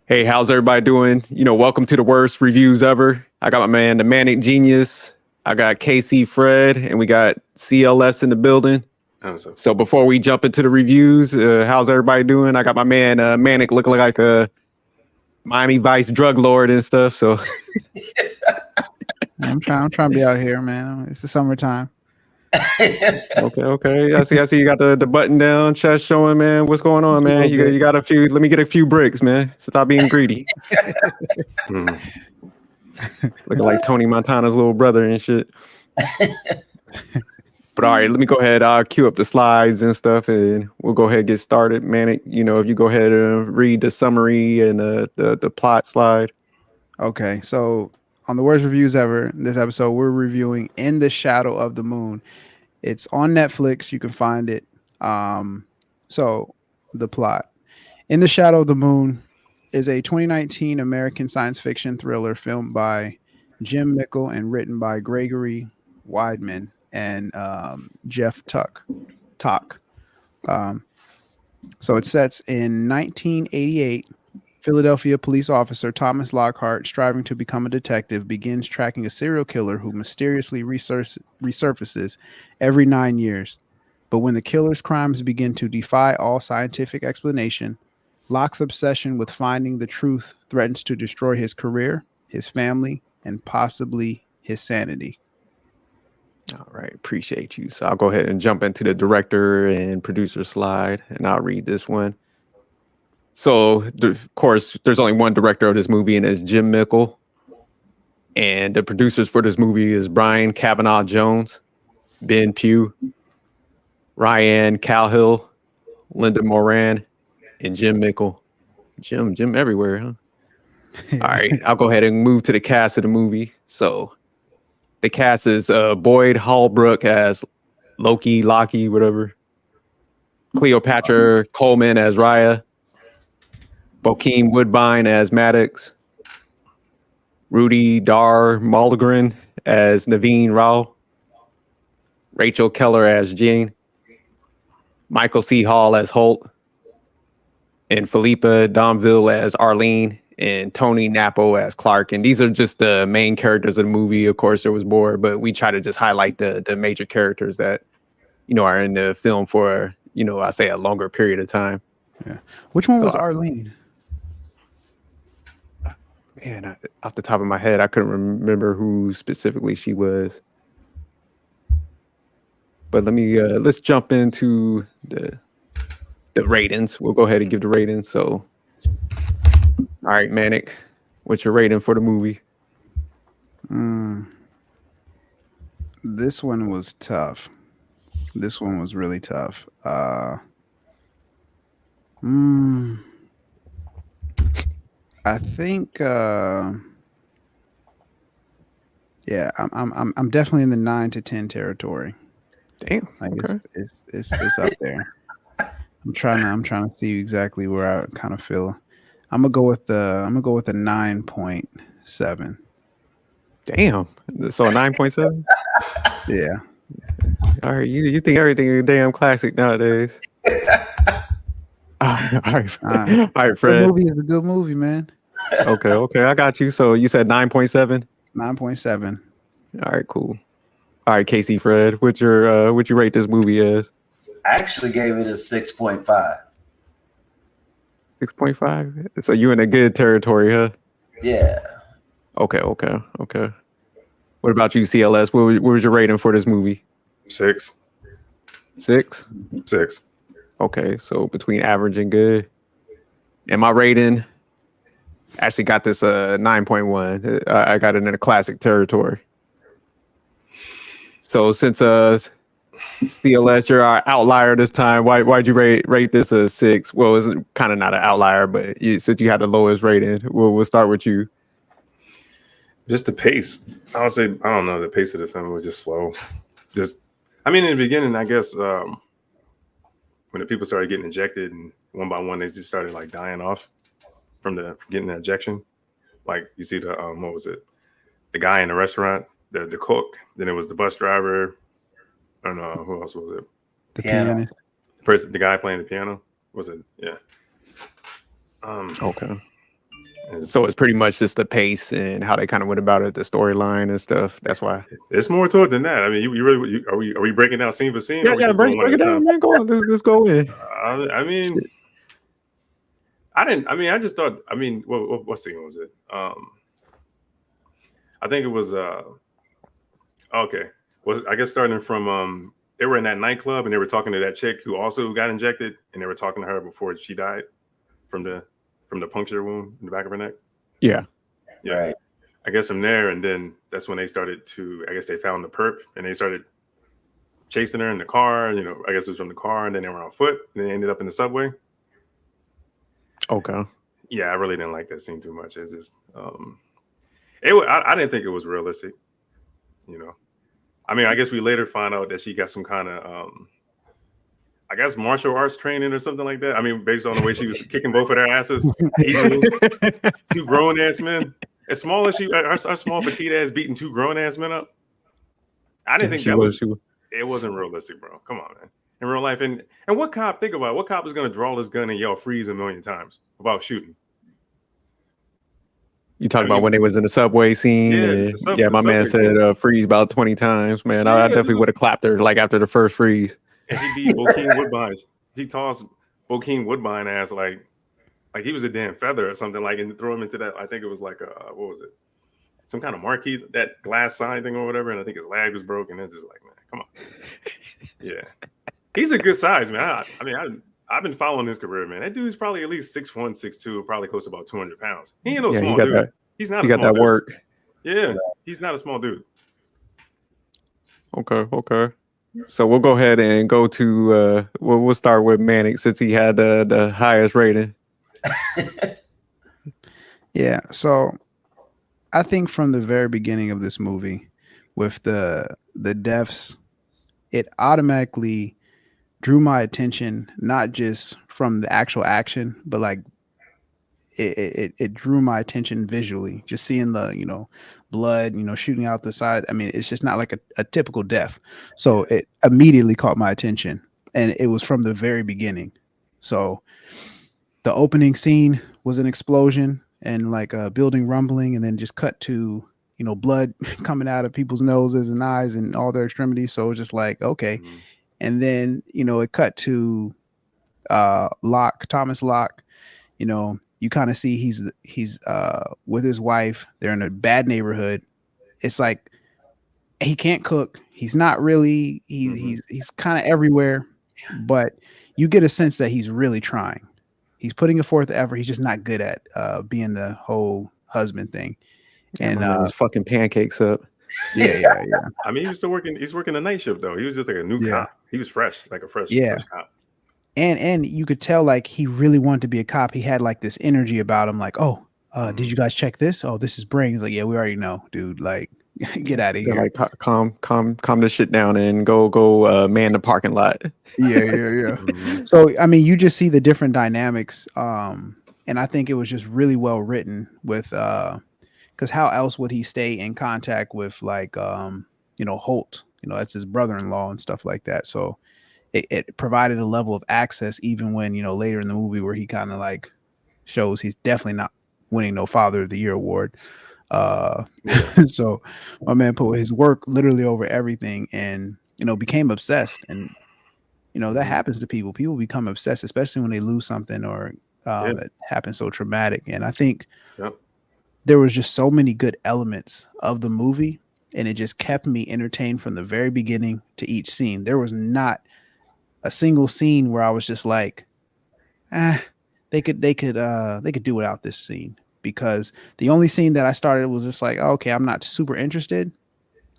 Hey, how's everybody doing? Welcome to the worst reviews ever. I got my man, the Manic Genius. I got KC Fred, and we got CLS in the building. So before we jump into the reviews, how's everybody doing? I got my man Manic looking like a Miami Vice drug lord and stuff. So I'm trying to be out here, man. It's the summertime. Okay. I see you got the button down, chest showing, man. What's going on, man? You got a few. Let me get a few bricks, man. Stop being greedy. Looking like Tony Montana's little brother and shit. But all right, let me go ahead. I'll cue up the slides and stuff, and we'll go ahead and get started. Manic, if you go ahead and read the summary and the plot slide. Okay, so on the worst reviews ever, this episode we're reviewing In the Shadow of the Moon. It's on Netflix. You can find it. So the plot. In the Shadow of the Moon is a 2019 American science fiction thriller filmed by Jim Mickle and written by Gregory Weidman and Jeff Tuck. So it sets in 1988. Philadelphia police officer Thomas Lockhart, striving to become a detective, begins tracking a serial killer who mysteriously resurfaces every 9 years. But when the killer's crimes begin to defy all scientific explanation, Locke's obsession with finding the truth threatens to destroy his career, his family, and possibly his sanity. All right, appreciate you. So I'll go ahead and jump into the director and producer slide, and I'll read this one. So, of course, there's only one director of this movie, and it's Jim Mickle. And the producers for this movie is Brian Kavanaugh-Jones, Ben Pugh, Ryan Calhill, Linda Moran, and Jim Mickle. Jim everywhere, huh? All right, I'll go ahead and move to the cast of the movie. So the cast is Boyd Holbrook as Lockie, whatever. Cleopatra Coleman as Raya. Bokeem Woodbine as Maddox. Rudy Dar Mulgren as Naveen Rao. Rachel Keller as Jean. Michael C. Hall as Holt. And Philippa Domville as Arlene. And Tony Napo as Clark. And these are just the main characters of the movie. Of course, there was more, but we try to just highlight the major characters that, are in the film for, I say a longer period of time. Yeah. Which one was Arlene? Man, off the top of my head, I couldn't remember who specifically she was. But let's jump into the ratings. We'll go ahead and give the ratings. So, all right, Manic, what's your rating for the movie? This one was tough. This one was really tough. I think, I'm definitely in the 9 to 10 territory. Damn, like okay. It's up there. I'm trying to see exactly where I kind of feel. I'm gonna go with the 9.7. Damn, so a 9.7. Yeah. All right, you think everything is a damn classic nowadays. All right, Fred. The movie is a good movie, man. Okay, I got you. So you said 9.7? 9.7. All right, cool. All right, Casey Fred, what you rate this movie as? I actually gave it a 6.5. 6.5? So you in a good territory, huh? Yeah. Okay. What about you, CLS? What was your rating for this movie? 6. 6? 6. Okay, so between average and good. And my rating actually got this 9.1. I got it in a classic territory. So since CLS, you're our outlier this time, why'd you rate this a 6? Well, it's kind of not an outlier, but since you had the lowest rating, we'll start with you. Just the pace. I would say, I don't know, the pace of the film was just slow. In the beginning, I guess, when the people started getting injected and one by one, they just started like dying off from getting the injection. Like you see what was it? The guy in the restaurant, the cook, then it was the bus driver. I don't know, who else was it? The pianist. The guy playing the piano. Was it? Yeah. Okay. So it's pretty much just the pace and how they kind of went about it, the storyline and stuff. That's why. It's more to it than that. I mean, you really are we breaking down scene for scene? Or are we just doing one break at it a down, time? man. Go on, let's go in. I mean, Shit. I didn't. I mean, I just thought. I mean, what scene was it? I think it was. Okay. I guess starting from they were in that nightclub and they were talking to that chick who also got injected, and they were talking to her before she died from the puncture wound in the back of her neck. Yeah. Right. I guess from there, and then that's when they started to. I guess they found the perp and they started chasing her in the car. You know, I guess it was from the car, and then they were on foot, and they ended up in the subway. Okay. Yeah, I really didn't like that scene too much. It's just, I didn't think it was realistic. You know, I mean, I guess we later find out that she got some kind of, I guess, martial arts training or something like that. I mean, based on the way she was kicking both of their asses easily. Two grown ass men, as small as our small petite ass beating two grown ass men up. I didn't think that was. It wasn't realistic, bro. Come on, man. In real life, and what cop? Think about it. What cop is going to draw this gun and yell "freeze" a million times about shooting? You talk about when they was in the subway scene. Yeah, my man said freeze about 20 times. Man, I definitely would have clapped her like after the first freeze. And he beat Bokeem Woodbine. He tossed Bokeem Woodbine ass like he was a damn feather or something, like, and throw him into that. I think it was like what was it? Some kind of marquee, that glass sign thing or whatever. And I think his leg was broken. It's just like, man, come on. Yeah, he's a good size, man. I mean, I've been following his career, man. That dude's probably at least 6'1", 6'2", probably close to about 200 pounds. He ain't no small dude. He's not. He got that work. Yeah, he's not a small dude. Okay. So we'll go ahead and go to we'll start with Manic since he had the highest rating. Yeah. So I think from the very beginning of this movie, with the deaths, it automatically drew my attention, not just from the actual action, but like it drew my attention visually, just seeing the blood shooting out the side. I mean, it's just not like a typical death, so it immediately caught my attention, and it was from the very beginning. So the opening scene was an explosion and like a building rumbling, and then just cut to blood coming out of people's noses and eyes and all their extremities. So it was just like, okay. And then it cut to Thomas Locke. You kind of see he's with his wife. They're in a bad neighborhood. It's like he can't cook. He's not really. He's kind of everywhere, but you get a sense that he's really trying. He's putting forth effort. He's just not good at being the whole husband thing. And he's fucking pancakes up. Yeah. I mean, he's working a night shift though. He was just like a new cop. He was fresh, like a fresh cop. And you could tell like he really wanted to be a cop. He had like this energy about him, like, did you guys check this? Oh, this is brains. Like, yeah, we already know, dude. Like, get out of here. Like, calm this shit down and go man the parking lot. Yeah. So I mean, you just see the different dynamics. And I think it was just really well written with because how else would he stay in contact with like Holt? That's his brother-in-law and stuff like that. So it provided a level of access even when later in the movie where he kind of like shows he's definitely not winning no Father of the Year award. So my man put his work literally over everything and became obsessed, and that happens to people. People become obsessed, especially when they lose something or that happens so traumatic. And I think there was just so many good elements of the movie, and it just kept me entertained from the very beginning to each scene. There was not a single scene where I was just like, they could do without this scene, because the only scene that I started was just like, okay, I'm not super interested.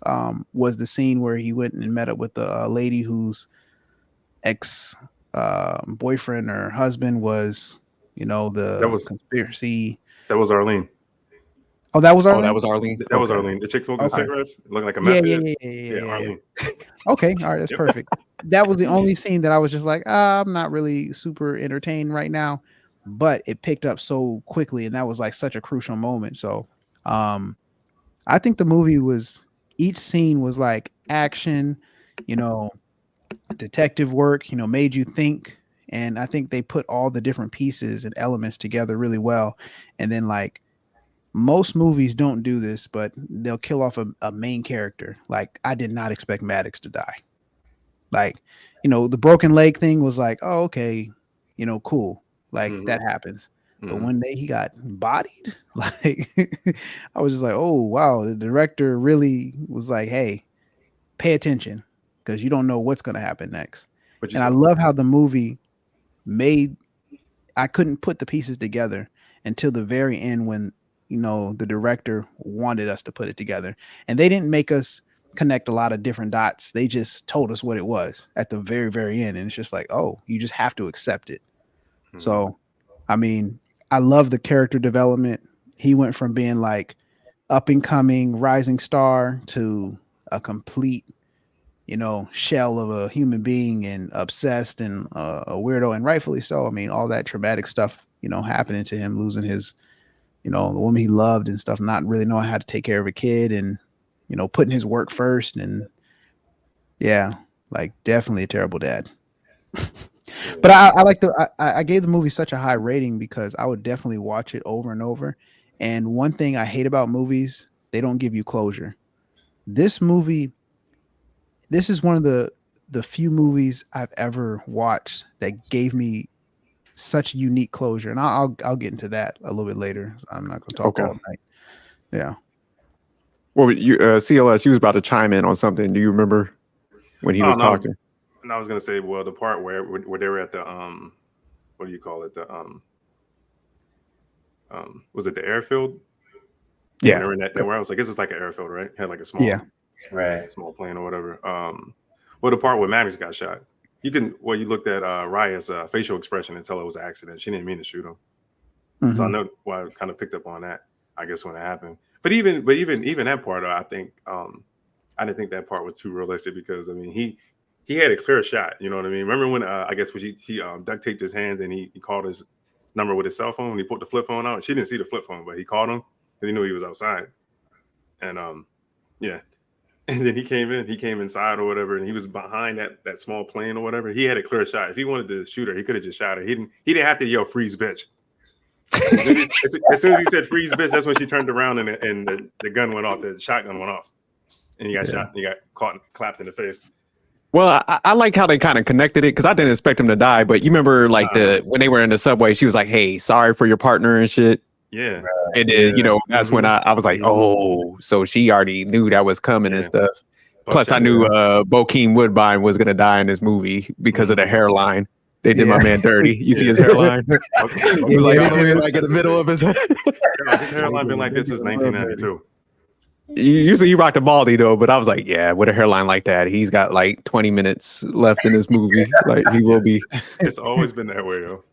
Was the scene where he went and met up with the lady whose ex boyfriend or husband was, the conspiracy. That was Arlene. Oh, that was Arlene? Oh, that was Arlene? That was Arlene. The chick smoking cigarettes, looking like a meth head. Yeah, Arlene. Okay, all right, that's perfect. That was the only scene that I was just like, I'm not really super entertained right now, but it picked up so quickly, and that was like such a crucial moment. So I think the movie each scene was like action, detective work, made you think, and I think they put all the different pieces and elements together really well. And then like most movies don't do this, but they'll kill off a main character. Like I did not expect Maddox to die. Like, the broken leg thing was like, oh, okay, cool. Like that happens. But when he got bodied, like I was just like, oh wow, the director really was like, hey, pay attention because you don't know what's gonna happen next. And I love how the movie I couldn't put the pieces together until the very end when the director wanted us to put it together. And they didn't make us connect a lot of different dots. They just told us what it was at the very, very end. And it's just like, oh, you just have to accept it. So, I mean, I love the character development. He went from being like up and coming rising star to a complete, shell of a human being and obsessed and a weirdo, and rightfully so. I mean, all that traumatic stuff, happening to him, losing his, the woman he loved and stuff, not really knowing how to take care of a kid and, putting his work first. And yeah, like definitely a terrible dad. But I like I gave the movie such a high rating because I would definitely watch it over and over. And one thing I hate about movies, they don't give you closure. This movie, this is one of the few movies I've ever watched that gave me such unique closure. And I'll get into that a little bit later. I'm not going to talk all night. Yeah. Well, you CLS, you was about to chime in on something. Do you remember when he was talking? And I was gonna say, well, the part where they were at the what do you call it? The was it the airfield? Yeah. They were in that where I was like, this is like an airfield, right? Had like a small small plane or whatever. Well, the part where Maddox got shot, you looked at Raya's facial expression and tell it was an accident. She didn't mean to shoot him. So I know why I kind of picked up on that, I guess, when it happened. But even that part, I think I didn't think that part was too realistic because I mean he had a clear shot. You know what I mean? Remember when I guess when he duct taped his hands and he called his number with his cell phone and he put the flip phone out. She didn't see the flip phone, but he called him because he knew he was outside. And yeah. And then he came inside or whatever, and he was behind that small plane or whatever. He had a clear shot. If he wanted to shoot her, he could have just shot her. He didn't have to yell "freeze, bitch." As soon as he said "freeze, bitch," that's when she turned around and the gun went off. The shotgun went off, and he got shot. And he got caught and clapped in the face. Well, I like how they kind of connected it because I didn't expect him to die. But you remember, like when they were in the subway, she was like, "Hey, sorry for your partner and shit." Yeah, and then that's when I was like, "Oh, so she already knew that was coming and stuff." Plus, I knew Bokeem Woodbine was gonna die in this movie because of the hairline. They did my man dirty. You see his hairline? It was like in the middle of his head. His hairline been like this since 1992. Usually he rocked a baldy though, but I was like, yeah, with a hairline like that, he's got like 20 minutes left in this movie. Like he will be. It's always been that way, though.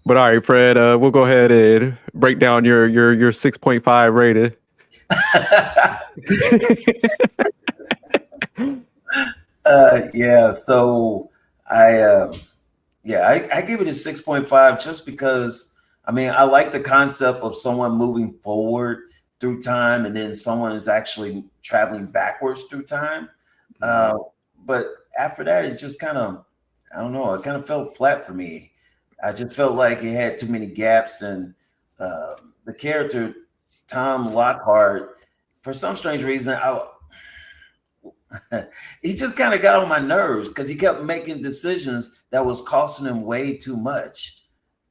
But all right, Fred, we'll go ahead and break down your 6.5 rated. Yeah, so I give it a 6.5 just because I mean I like the concept of someone moving forward through time and then someone is actually traveling backwards through time. But after that, it just kind of, I don't know, it kind of felt flat for me. I just felt like it had too many gaps, and the character Tom Lockhart, for some strange reason, he just kind of got on my nerves because he kept making decisions that was costing him way too much.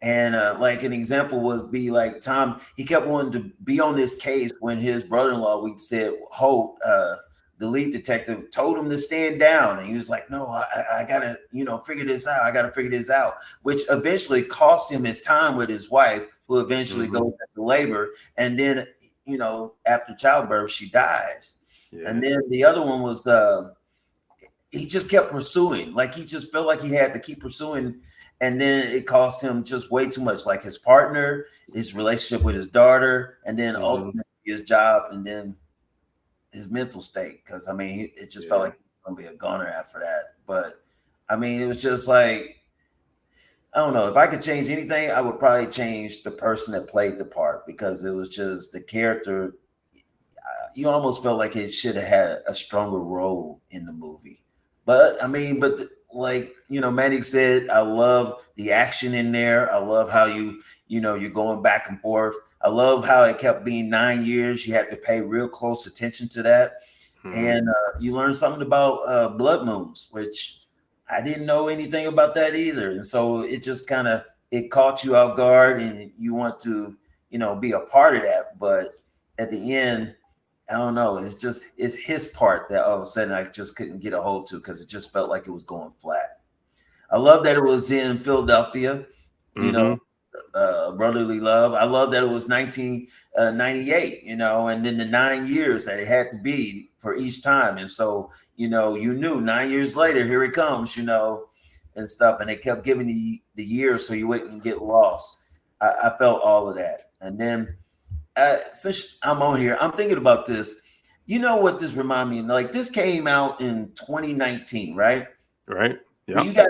And like an example would be like Tom, he kept wanting to be on this case when his brother-in-law, we said, Holt, the lead detective, told him to stand down. And he was like, no, I gotta, figure this out. I gotta figure this out, which eventually cost him his time with his wife, who eventually goes into labor. And then, after childbirth, she dies. Yeah. And then the other one was, he just kept pursuing. Like he just felt like he had to keep pursuing. And then it cost him just way too much, like his partner, his relationship with his daughter, and then ultimately his job, and then his mental state. Because, I mean, it just felt like he was going to be a goner after that. But, I mean, it was just like, I don't know. If I could change anything, I would probably change the person that played the part because it was just the character. You almost felt like it should have had a stronger role in the movie. But, I mean, like Manic said, I love the action in there. I love how you're going back and forth. I love how it kept being 9 years. You had to pay real close attention to that. And you learn something about blood moons, which I didn't know anything about that either. And so it just kind of, it caught you off guard and you want to, be a part of that. But at the end, I don't know. It's his part that all of a sudden I just couldn't get a hold to because it just felt like it was going flat. I love that it was in Philadelphia, brotherly love. I love that it was 1998, and then the 9 years that it had to be for each time. And so, you knew 9 years later, here it comes, and stuff. And they kept giving you the years so you wouldn't get lost. I felt all of that. And then since I'm on here, I'm thinking about this. You know what this remind me of? Like this came out in 2019, right? Right. Yeah. You guys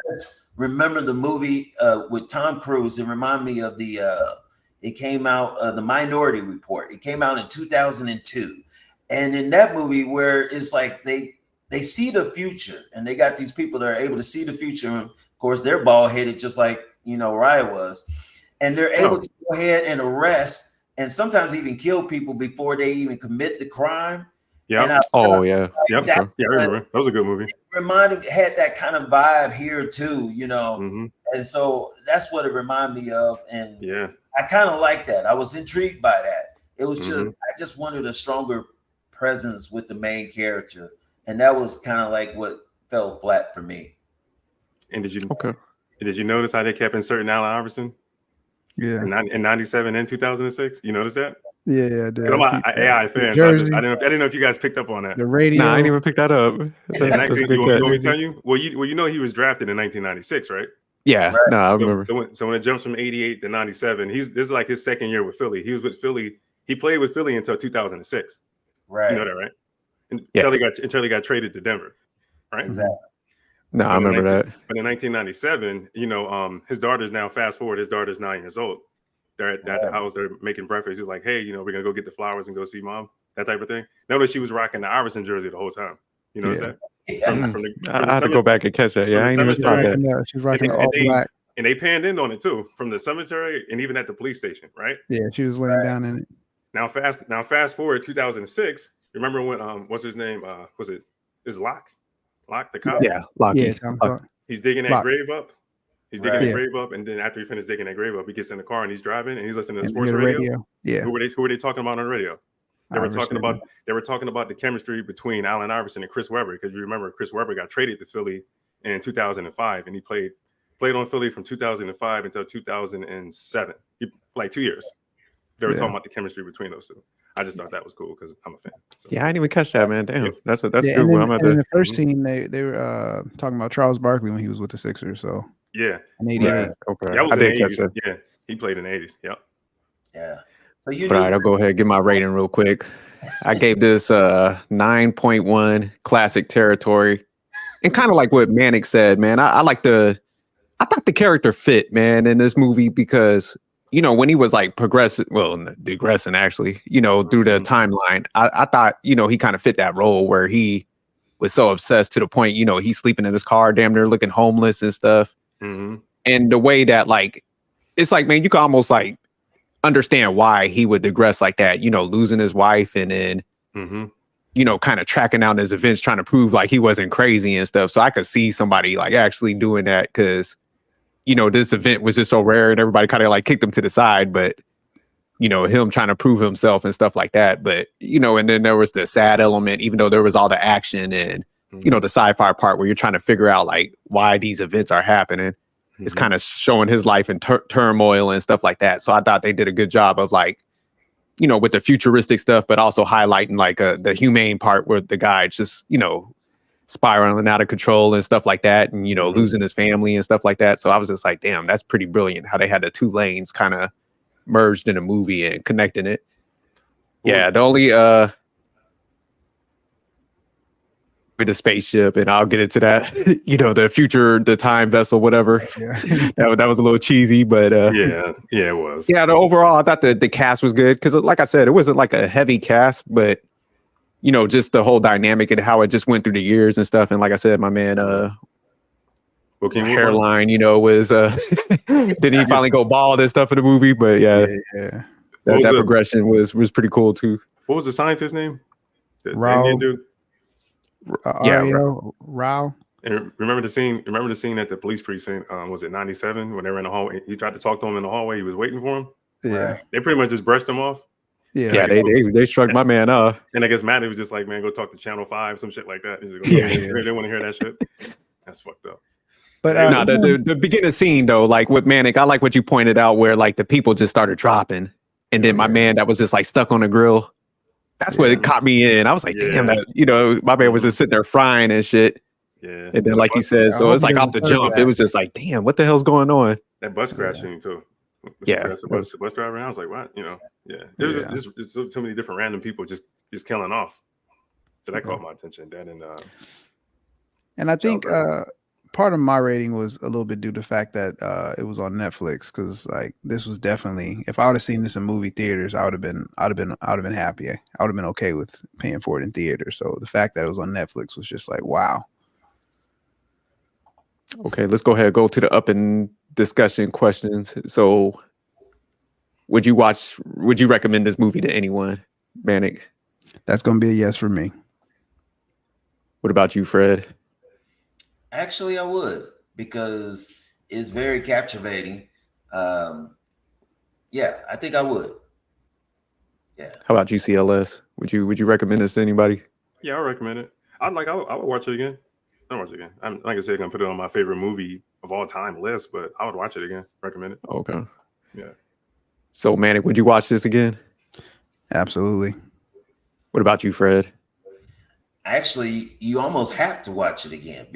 remember the movie with Tom Cruise? It reminded me of it came out, the Minority Report. It came out in 2002. And in that movie where it's like they see the future and they got these people that are able to see the future. And of course, they're bald headed, just like, Raya was. And they're able to go ahead and arrest and sometimes even kill people before they even commit the crime. Yeah. Yeah. Yep. Yeah, I remember. That was a good movie. Had that kind of vibe here too, And so that's what it reminded me of. And yeah, I kind of like that. I was intrigued by that. It was just, I just wanted a stronger presence with the main character. And that was kind of like what fell flat for me. And did you notice how they kept inserting Allen Iverson? Yeah. In 97 and 2006? You noticed that? Yeah, I did. I'm an AI fan. So I didn't know if you guys picked up on that. The radio. Nah, I didn't even pick that up. You want me to tell you? Well, you know he was drafted in 1996, right? Yeah, right. No, I remember. So when it jumps from 88 to 97, this is like his second year with Philly. He was with Philly. He played with Philly until 2006. Right. You know that, right? Until he got traded to Denver, right? Exactly. No, I remember that. But in 1997, his daughter's now, fast forward, his daughter's 9 years old. They're at the house, they're making breakfast. He's like, hey, we're gonna go get the flowers and go see mom, that type of thing. Notice she was rocking the Iverson jersey the whole time. You notice that? I had to go back and catch that. Yeah, I ain't even saw that. She's rocking all black. And they panned in on it too, from the cemetery and even at the police station, right? Yeah, she was laying down in it. Now fast forward 2006. Remember when what's his name? Is Locke the cop? Yeah, Locke. Yeah, he's digging that Locke. grave up. He's digging the grave up, and then after he finished digging that grave up, he gets in the car and he's driving and he's listening to the sports radio. Yeah. Who were they talking about on the radio? They were talking about the chemistry between Allen Iverson and Chris Webber, because you remember Chris Webber got traded to Philly in 2005, and he played on Philly from 2005 until 2007. Like 2 years. They were talking about the chemistry between those two. I just thought that was cool because I'm a fan. So. Yeah, I didn't even catch that, man. Damn, that's good. In the first scene, they were talking about Charles Barkley when he was with the Sixers. So yeah, in 88. Right. Okay, that was I in the did catch 80s. that. Yeah, he played in the 80s. Yep. Yeah. So All right, I'll go ahead and give my rating real quick. I gave this 9.1 classic territory, and kind of like what Manic said, man. I thought the character fit, man, in this movie because when he was like digressing actually, through the timeline, I thought he kind of fit that role where he was so obsessed to the point he's sleeping in his car, damn near looking homeless and stuff. Mm-hmm. And the way that it's like, man, you can almost like understand why he would digress like that, losing his wife and then, kind of tracking down his events, trying to prove like he wasn't crazy and stuff. So I could see somebody like actually doing that because, this event was just so rare and everybody kind of like kicked him to the side, but, him trying to prove himself and stuff like that. But, and then there was the sad element, even though there was all the action and, the sci-fi part where you're trying to figure out like why these events are happening. It's kind of showing his life in turmoil and stuff like that. So I thought they did a good job of like, with the futuristic stuff, but also highlighting like the humane part where the guy just, spiraling out of control and stuff like that. And, losing his family and stuff like that. So I was just like, damn, that's pretty brilliant how they had the two lanes kind of merged in a movie and connecting it. Yeah. The only, with the spaceship, and I'll get into that, the time vessel, whatever. Yeah. that was a little cheesy, but yeah, it was. Yeah, overall, I thought the cast was good because, like I said, it wasn't like a heavy cast, but just the whole dynamic and how it just went through the years and stuff. And like I said, my man, Well, his can you hairline, was didn't he finally go bald and stuff in the movie? But yeah, Yeah. that progression was pretty cool too. What was the scientist's name? The Rao, Indian dude. Ariel, Rao. And remember the scene? Remember the scene at the police precinct? Was it 97 when they were in the hallway? He tried to talk to him in the hallway. He was waiting for him. Yeah. Right. They pretty much just brushed him off. Yeah. Yeah, they struck my man off. And I guess Matt was just like, man, go talk to Channel 5, some shit like that. He's like, Yeah. They want to hear that shit. That's fucked up. But No, the beginning scene though, like with Manic, I like what you pointed out where like the people just started dropping, and then my man that was just like stuck on the grill. That's what it caught me in. I was like, damn, that my man was just sitting there frying and shit. Yeah. And then like you said, so it's like off the jump. It was just like, damn, what the hell's going on? That bus crash scene too. Yeah. The bus driver. And I was like, what? Yeah. There's just too many different random people just killing off. So that caught my attention. That and I think part of my rating was a little bit due to the fact that it was on Netflix, because like this was definitely, if I would have seen this in movie theaters, I would have been happy. I would have been okay with paying for it in theaters. So the fact that it was on Netflix was just like, wow. Okay, let's go ahead and go to the up and discussion questions. So would you recommend this movie to anyone, Manic? That's gonna be a yes for me. What about you, Fred? Actually, I would, because it's very captivating. Yeah, I think I would. Yeah. How about you, CLS? Would you recommend this to anybody? Yeah, I recommend it. I would watch it again. I'll watch it again. I'm like I said, gonna put it on my favorite movie of all time list, but I would watch it again. Recommend it. Okay. Yeah. So Manic, would you watch this again? Absolutely. What about you, Fred? Actually, you almost have to watch it again,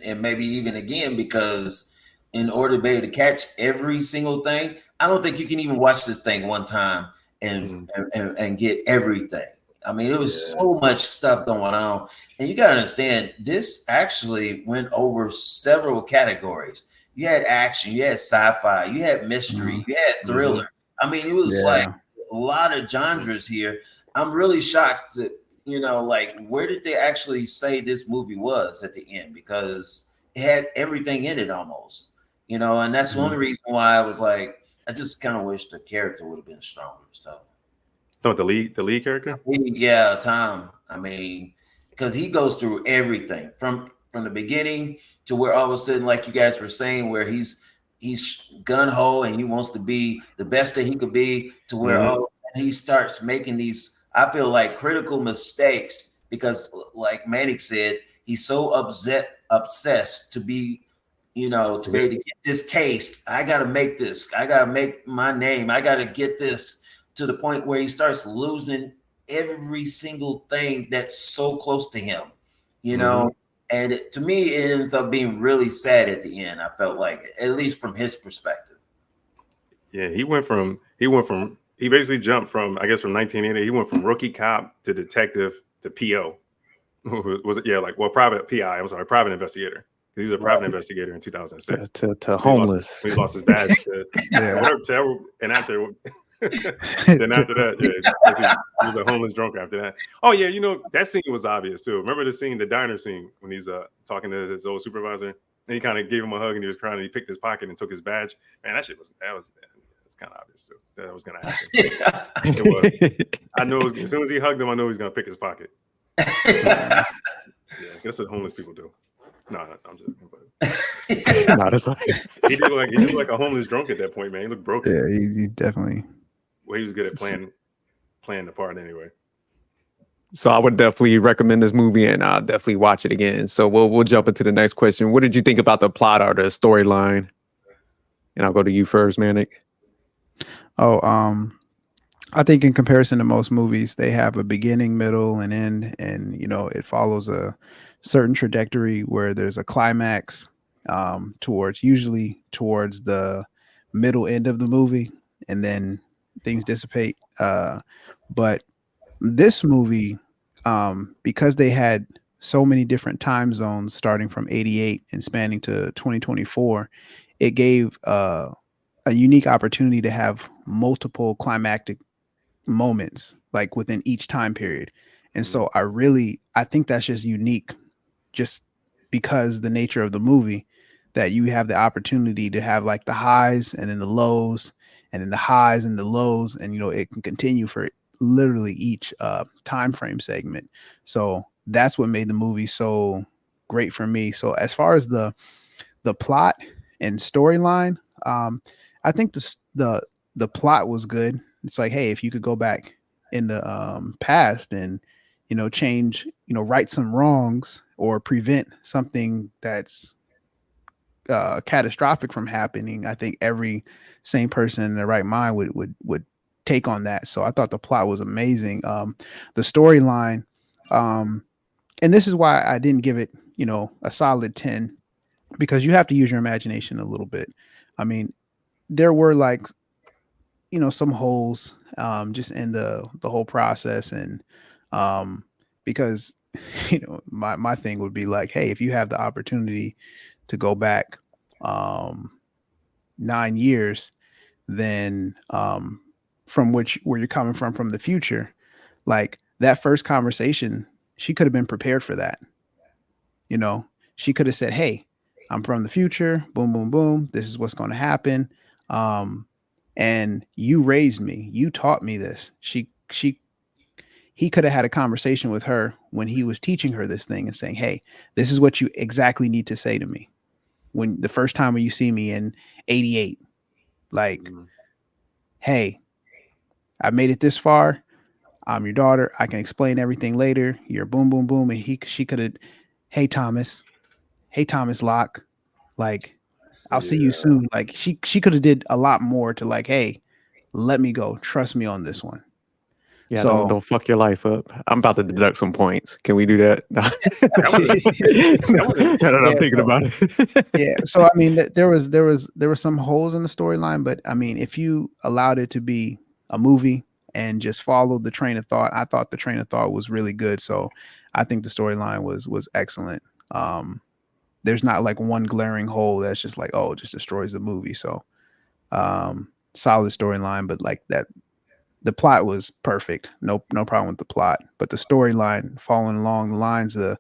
and maybe even again, because in order to be able to catch every single thing, I don't think you can even watch this thing one time and get everything. I mean, it was so much stuff going on, and you got to understand, this actually went over several categories. You had action, you had sci-fi, you had mystery, you had thriller. I mean, it was like a lot of genres here. I'm really shocked that, like, where did they actually say this movie was at the end? Because it had everything in it almost, and that's the only reason why I was like, I just kind of wish the character would have been stronger. So, the lead character? Yeah, Tom. I mean, because he goes through everything from the beginning to where all of a sudden, like you guys were saying, where he's gun-ho and he wants to be the best that he could be, to where all of a sudden he starts making these, I feel like, critical mistakes, because like Manic said, he's so obsessed to be, to be able to get this case. I got to make this. I got to make my name. I got to get this, to the point where he starts losing every single thing that's so close to him, and to me, it ends up being really sad at the end. I felt like, at least from his perspective. Yeah, he basically jumped from, I guess, from 1980. He went from rookie cop to detective to PO. Was it? Yeah, private PI. I'm sorry, private investigator. He was a private investigator in 2006. To homeless. He lost his badge. And after that, he was a homeless drunk after that. Oh yeah, that scene was obvious too. Remember the scene, the diner scene, when he's talking to his old supervisor, and he kind of gave him a hug and he was crying, and he picked his pocket and took his badge. Man, that was kind of obvious too. That was gonna happen. It was. I know as soon as he hugged him, I know he's gonna pick his pocket. Yeah, that's what homeless people do. No, I'm joking. No, that's fine. He looked like a homeless drunk at that point, man. He looked broken. Yeah, he definitely. Well, he was good at playing the part anyway. So I would definitely recommend this movie, and I'll definitely watch it again. So we'll jump into the next question. What did you think about the plot or the storyline? And I'll go to you first, Manic. Oh, I think in comparison to most movies, they have a beginning, middle, and end, and it follows a certain trajectory where there's a climax usually towards the middle end of the movie, and then things dissipate. But this movie, because they had so many different time zones starting from 88 and spanning to 2024, it gave a unique opportunity to have multiple climactic moments like within each time period. And so I think that's just unique, just because the nature of the movie, that you have the opportunity to have like the highs and then the lows and then the highs and the lows, and it can continue for literally each time frame segment. So that's what made the movie so great for me. So as far as the plot and storyline, I think the plot was good. It's like, hey, if you could go back in the past and change, right some wrongs or prevent something that's catastrophic from happening, I think every sane person in their right mind would take on that. So I thought the plot was amazing. The storyline, and this is why I didn't give it, a solid 10, because you have to use your imagination a little bit. I mean, there were like, some holes just in the whole process, and because my thing would be like, hey, if you have the opportunity to go back 9 years, then from where you're coming from the future, like that first conversation, she could have been prepared for that. She could have said, hey, I'm from the future, boom, boom, boom, this is what's going to happen. And you raised me, you taught me this. He could have had a conversation with her when he was teaching her this thing and saying, hey, this is what you exactly need to say to me when the first time when you see me in 88, like, hey, I made it this far. I'm your daughter. I can explain everything later. You're boom, boom, boom. And she could have, hey, Thomas Locke, like, I'll see you soon. Like she could have did a lot more to like, hey, let me go. Trust me on this one. Yeah, So don't fuck your life up. I'm about to deduct some points. Can we do that? No. Now that I'm thinking about it. yeah. So I mean, there were some holes in the storyline, but I mean, if you allowed it to be a movie and just followed the train of thought, I thought the train of thought was really good. So I think the storyline was excellent. There's not like one glaring hole that's just like, oh, it just destroys the movie. So solid storyline, but like that. The plot was perfect. No problem with the plot, but the storyline following along the lines of the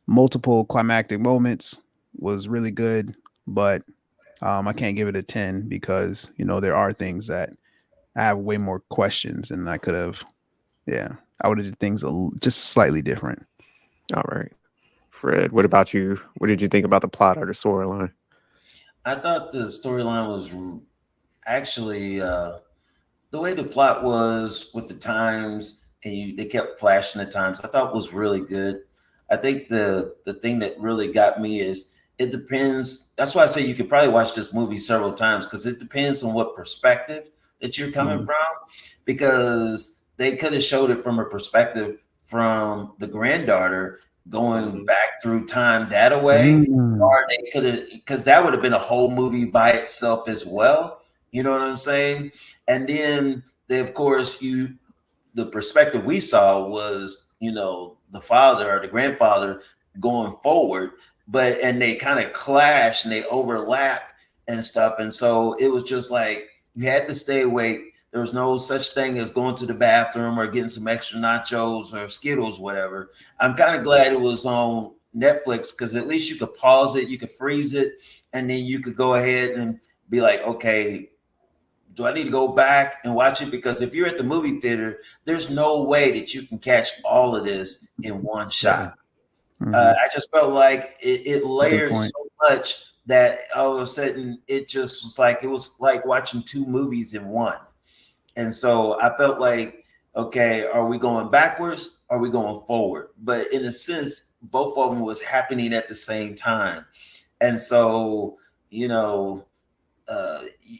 multiple climactic moments was really good. But I can't give it a 10 because, there are things that I have way more questions and I could have, I would have did things just slightly different. All right. Fred, what about you? What did you think about the plot or the storyline? I thought the storyline was actually the way the plot was with the times, and they kept flashing the times, I thought was really good. I think the thing that really got me is it depends. That's why I say you could probably watch this movie several times, because it depends on what perspective that you're coming from, because they could have showed it from a perspective from the granddaughter going back through time that way, or they could have, because that would have been a whole movie by itself as well. You know what I'm saying? And then of course, the perspective we saw was, the father or the grandfather going forward, and they kind of clash and they overlap and stuff. And so it was just like, you had to stay awake. There was no such thing as going to the bathroom or getting some extra nachos or Skittles, whatever. I'm kind of glad it was on Netflix, because at least you could pause it, you could freeze it, and then you could go ahead and be like, okay, do I need to go back and watch it? Because if you're at the movie theater, there's no way that you can catch all of this in one shot. I just felt like it layered so much that all of a sudden it just was like, it was like watching two movies in one. And so I felt like, okay, are we going backwards? Are we going forward? But in a sense, both of them was happening at the same time. And so,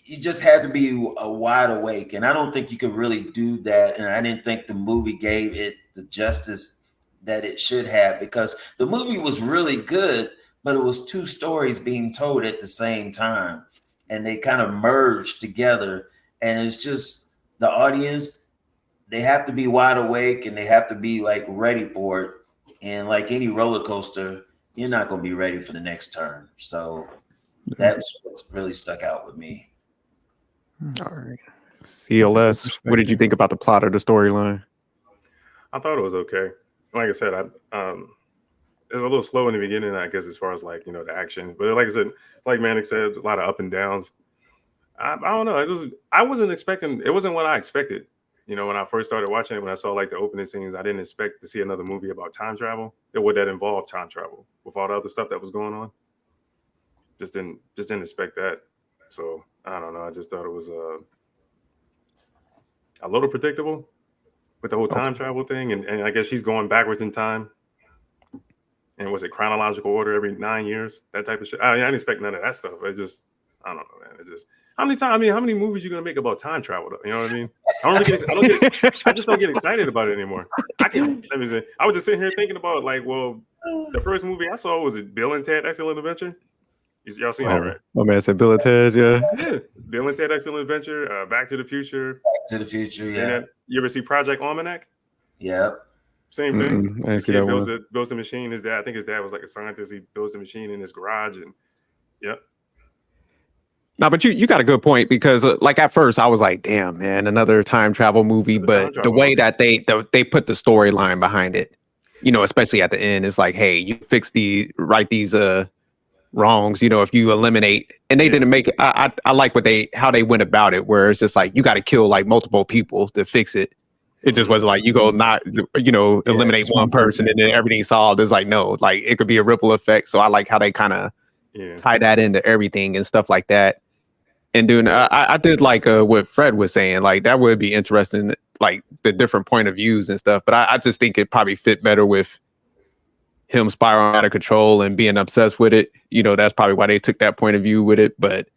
you just had to be wide awake. And I don't think you could really do that. And I didn't think the movie gave it the justice that it should have, because the movie was really good, but it was two stories being told at the same time. And they kind of merged together. And it's just the audience, they have to be wide awake and they have to be like ready for it. And like any roller coaster, you're not going to be ready for the next turn. So that's what really stuck out with me. All right. CLS, what did you think about the plot or the storyline? I thought it was okay. Like I said, it's a little slow in the beginning, I guess, as far as like, the action. But like I said, like Manic said, a lot of up and downs. I don't know. I wasn't expecting. It wasn't what I expected. When I first started watching it, when I saw like the opening scenes, I didn't expect to see another movie about time travel. That involved time travel with all the other stuff that was going on. Just didn't expect that. So I don't know. I just thought it was a little predictable with the whole time travel thing, and I guess she's going backwards in time. And was it chronological order every 9 years? That type of shit. I didn't expect none of that stuff. I don't know, man. It just how many movies are you gonna make about time travel though? You know what I mean? I just don't get excited about it anymore. Let me say, I was just sitting here thinking about like, well, the first movie I saw was it Bill and Ted Excellent Adventure? Y'all seen that, right? Oh man, said Bill and Ted, yeah. Bill and Ted Excellent Adventure, Back to the Future. Back to the Future, yeah. You ever see Project Almanac? Yeah. Same thing. I didn't see that one. Builds the machine. I think his dad was like a scientist. He builds the machine in his garage, and yep. No, but you got a good point because like at first I was like, damn, man, another time travel movie. But the way that they put the storyline behind it, especially at the end, it's like, hey, you right these wrongs, if you eliminate, and they didn't make it. I like how they went about it, where it's just like you got to kill like multiple people to fix it. It just was like you go not eliminate one person and then everything's solved. It's like no, like it could be a ripple effect. So I like how they kind of tie that into everything and stuff like that. And doing, I did like what Fred was saying, like that would be interesting, like the different point of views and stuff. But I just think it probably fit better with him spiraling out of control and being obsessed with it. That's probably why they took that point of view with it. But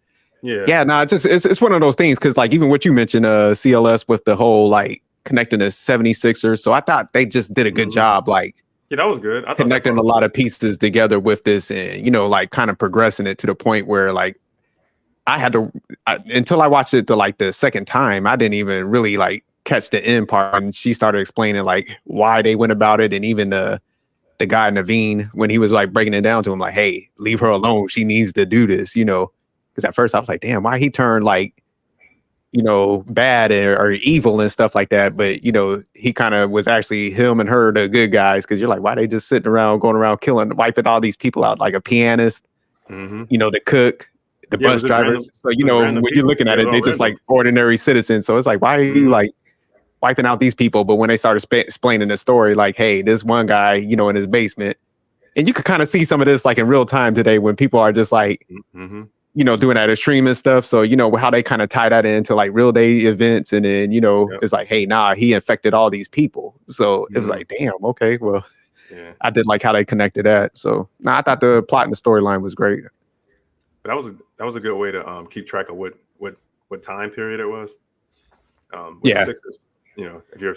it's one of those things because like even what you mentioned, CLS with the whole like connecting the 76ers. So I thought they just did a good job, like that was good. Connecting a lot of pieces together with this, and like kind of progressing it to the point where like. I had to until I watched it the second time, I didn't even really like catch the end part. And she started explaining like why they went about it. And even the guy Naveen, when he was like breaking it down to him, like, hey, leave her alone. She needs to do this, because at first I was like, damn, why he turned like, bad or evil and stuff like that. But, he kind of was actually him and her, the good guys. Cause you're like, why they just sitting around, going around killing, wiping all these people out, like a pianist, the cook. The bus drivers. So, when you're looking at it, they're just like ordinary citizens. So it's like, why are you like wiping out these people? But when they started explaining the story, like, hey, this one guy, in his basement, and you could kind of see some of this like in real time today when people are just like, doing that extreme and stuff. So, how they kind of tie that into like real day events. And then, it's like, hey, nah, he infected all these people. So it was like, damn, okay, well, I did like how they connected that. So I thought the plot and the storyline was great. But that was a good way to keep track of what time period it was. With the Sixers, if you're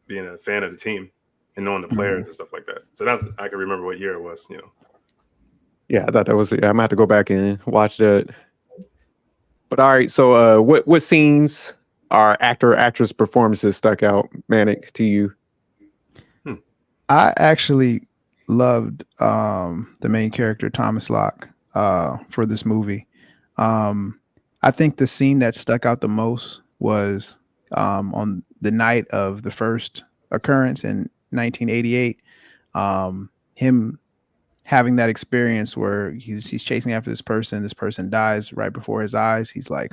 being a fan of the team and knowing the players and stuff like that. So I can remember what year it was. Yeah, I thought that was. I'm gonna have to go back and watch that. But all right, so what scenes are actress performances stuck out, Manic, to you? I actually loved the main character Thomas Locke. For this movie. I think the scene that stuck out the most was on the night of the first occurrence in 1988. Him having that experience where he's chasing after this person dies right before his eyes. He's like,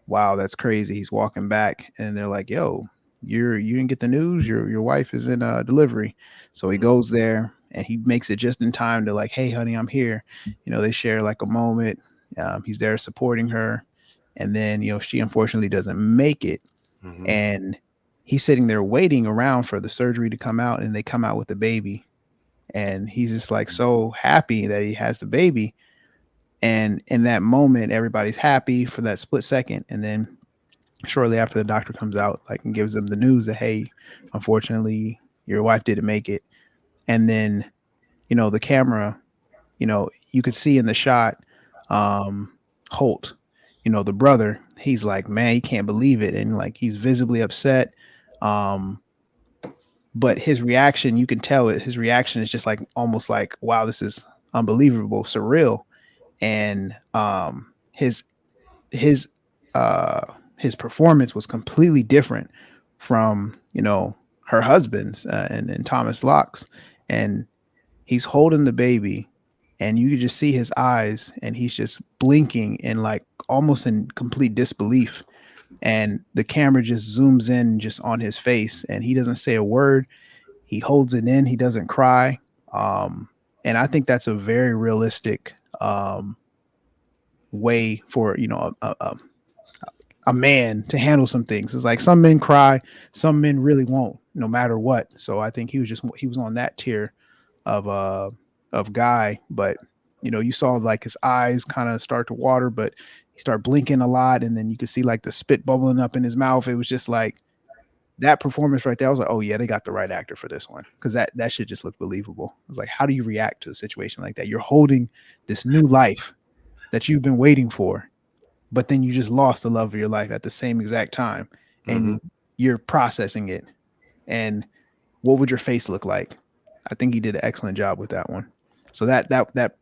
wow, that's crazy. He's walking back and they're like, yo, you didn't get the news. Your wife is in delivery. So he goes there. And he makes it just in time to like, hey, honey, I'm here. They share like a moment. He's there supporting her. And then, she unfortunately doesn't make it. And he's sitting there waiting around for the surgery to come out. And they come out with the baby. And he's just like so happy that he has the baby. And in that moment, everybody's happy for that split second. And then shortly after, the doctor comes out like and gives them the news that, hey, unfortunately, your wife didn't make it. And then, the camera, you could see in the shot, Holt, the brother, he's like, man, he can't believe it. And like, he's visibly upset. But his reaction, you can tell it, his reaction is just like, almost like, wow, this is unbelievable, surreal. And his performance was completely different from, her husband's and Thomas Locke's. And he's holding the baby, and you can just see his eyes, and he's just blinking and like almost in complete disbelief. And the camera just zooms in just on his face, and he doesn't say a word. He holds it in. He doesn't cry. And I think that's a very realistic way for a man to handle some things. It's like some men cry, some men really won't, no matter what. So I think he was on that tier of guy. But you saw like his eyes kind of start to water, but he started blinking a lot, and then you could see like the spit bubbling up in his mouth. It was just like that performance right there. I was like, oh yeah, they got the right actor for this one, because that should just look believable. It's like, how do you react to a situation like that? You're holding this new life that you've been waiting for, but then you just lost the love of your life at the same exact time, and you're processing it. And what would your face look like? I think he did an excellent job with that one. So that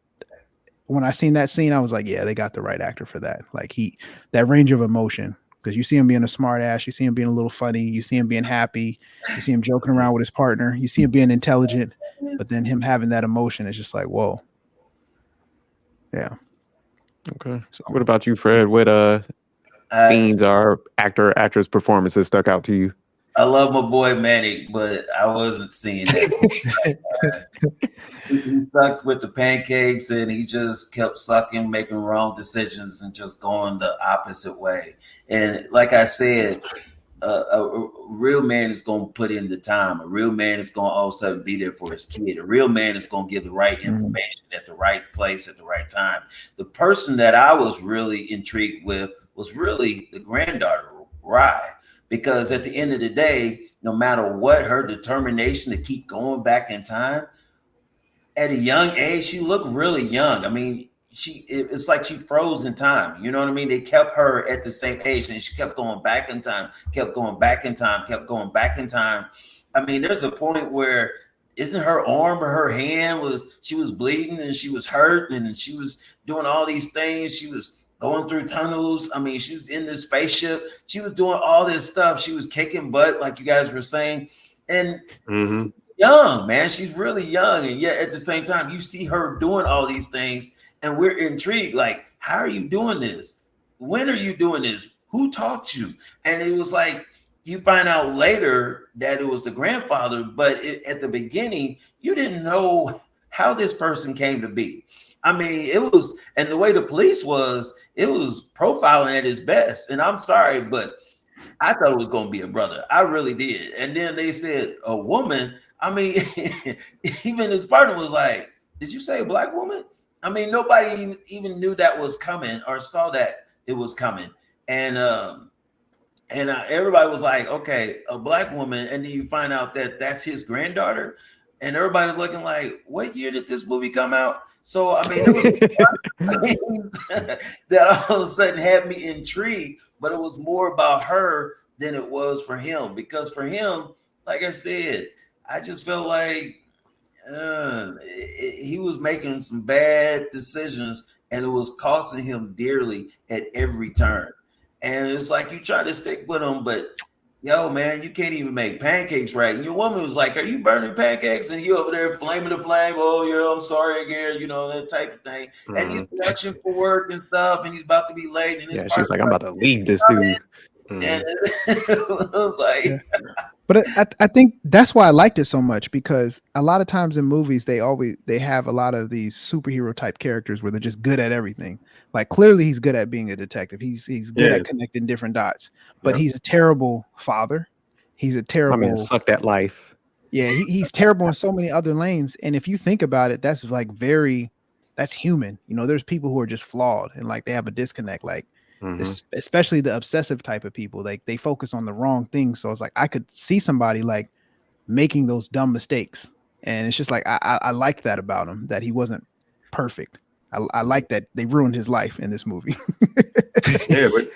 when I seen that scene, I was like, yeah, they got the right actor for that. Like that range of emotion, because you see him being a smart ass, you see him being a little funny, you see him being happy, you see him joking around with his partner, you see him being intelligent, but then him having that emotion is just like, whoa. Yeah. Okay. So what about you, Fred? What scenes or actress performances stuck out to you? I love my boy Manic, but I wasn't seeing that. He sucked with the pancakes, and he just kept sucking, making wrong decisions, and just going the opposite way. And like I said, a real man is going to put in the time. A real man is going to all of a sudden be there for his kid. A real man is going to give the right information at the right place at the right time. The person that I was really intrigued with was really the granddaughter, Rye. Because at the end of the day, no matter what, her determination to keep going back in time, at a young age, she looked really young. I mean, it's like she froze in time. You know what I mean? They kept her at the same age, and she kept going back in time, kept going back in time, kept going back in time. I mean, there's a point where isn't her arm or her hand she was bleeding, and she was hurt, and she was doing all these things. She was going through tunnels. I mean, she was in this spaceship. She was doing all this stuff. She was kicking butt, like you guys were saying. And young, man, she's really young. And yet at the same time, you see her doing all these things, and we're intrigued. Like, how are you doing this? When are you doing this? Who taught you? And it was like, you find out later that it was the grandfather, but at the beginning, you didn't know how this person came to be. I mean, and the way the police it was profiling at its best. And I'm sorry, but I thought it was going to be a brother. I really did. And then they said a woman. I mean, even his partner was like, did you say a black woman? I mean, nobody even knew that was coming or saw that it was coming. And everybody was like, okay, a black woman. And then you find out that that's his granddaughter. And everybody was looking like, what year did this movie come out? So, I mean, it was that all of a sudden had me intrigued, but it was more about her than it was for him. Because for him, like I said, I just felt like he was making some bad decisions, and it was costing him dearly at every turn. And it's like you try to stick with him, but yo, man, you can't even make pancakes right. And your woman was like, are you burning pancakes? And you over there flaming the flame. Oh, yeah, I'm sorry again. You know, that type of thing. And he's rushing for work and stuff, and he's about to be late. And she's like, I'm about to leave this dude. And it was like... But I think that's why I liked it so much, because a lot of times in movies, they have a lot of these superhero type characters where they're just good at everything. Like clearly he's good at being a detective. He's good at connecting different dots, but he's a terrible father. He's a terrible... My man sucked at life. Yeah, he's terrible in so many other lanes. And if you think about it, that's like that's human. You know, there's people who are just flawed and like they have a disconnect. Like, especially the obsessive type of people, like they focus on the wrong things. So it's like I could see somebody like making those dumb mistakes, and it's just like I like that about him, that he wasn't perfect. I like that they ruined his life in this movie. The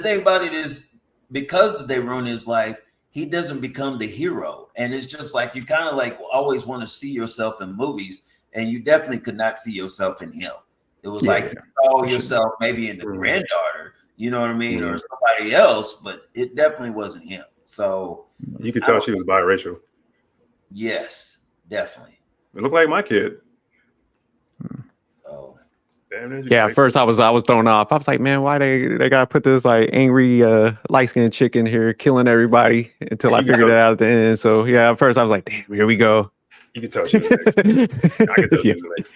thing about it is, because they ruined his life, he doesn't become the hero. And it's just like you kind of like always want to see yourself in movies, and you definitely could not see yourself in him. It was like you saw yourself maybe in the granddaughter, you know what I mean, or somebody else, but it definitely wasn't him. So you could tell she was biracial. Yes, definitely. It looked like my kid. So Damn, Yeah, at first I was thrown off. I was like, man, why they gotta put this like angry light-skinned chick in here killing everybody until I figured it out at the end. So yeah, at first I was like, damn, here we go. You could tell she was next. I could tell she was next.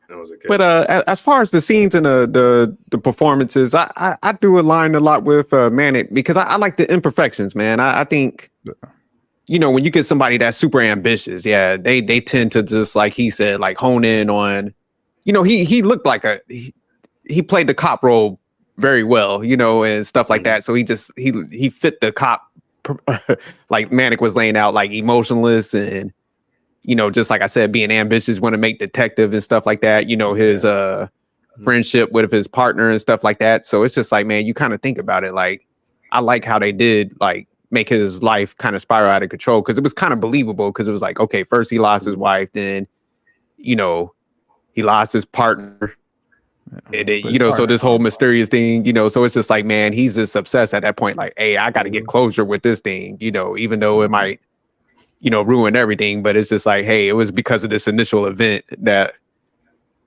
That was a kid. But as far as the scenes and the performances, I do align a lot with Manic because I like the imperfections, man. I think you know, when you get somebody that's super ambitious, yeah, they tend to just, like he said, like hone in on, you know, he looked like he played the cop role very well, you know, and stuff like that. So he fit the cop like Manic was laying out, like emotionless and, you know, just like I said, being ambitious, want to make detective and stuff like that, you know, his friendship with his partner and stuff like that. So it's just like, man, you kind of think about it, like, I like how they did like make his life kind of spiral out of control, because it was kind of believable, because it was like, okay, first he lost his wife, then, you know, he lost his partner. And then, you know, so this whole mysterious thing, you know, so it's just like, man, he's just obsessed at that point, like, hey, I got to get closure with this thing, you know, even though it might, you know, ruin everything. But it's just like, hey, it was because of this initial event that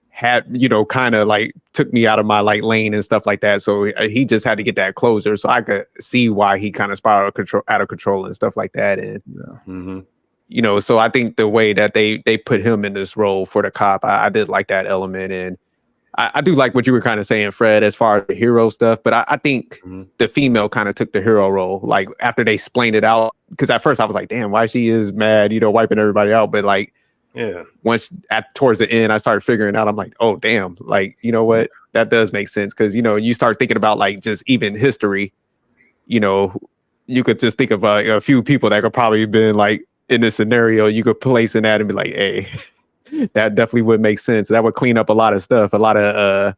had, you know, kind of like took me out of my like lane and stuff like that. So he just had to get that closure. So I could see why he kind of spiraled out of control and stuff like that. And you know, so I think the way that they put him in this role for the cop, I did like that element. And I do like what you were kind of saying, Fred, as far as the hero stuff. But I think the female kind of took the hero role, like after they explained it out. Because at first I was like, damn, why she is mad, you know, wiping everybody out. But like, yeah, once towards the end, I started figuring out, I'm like, oh, damn, like, you know what? That does make sense. Because, you know, you start thinking about like just even history, you know, you could just think of a few people that could probably been like in this scenario. You could place in that and be like, hey, that definitely would make sense. That would clean up a lot of stuff, a lot of,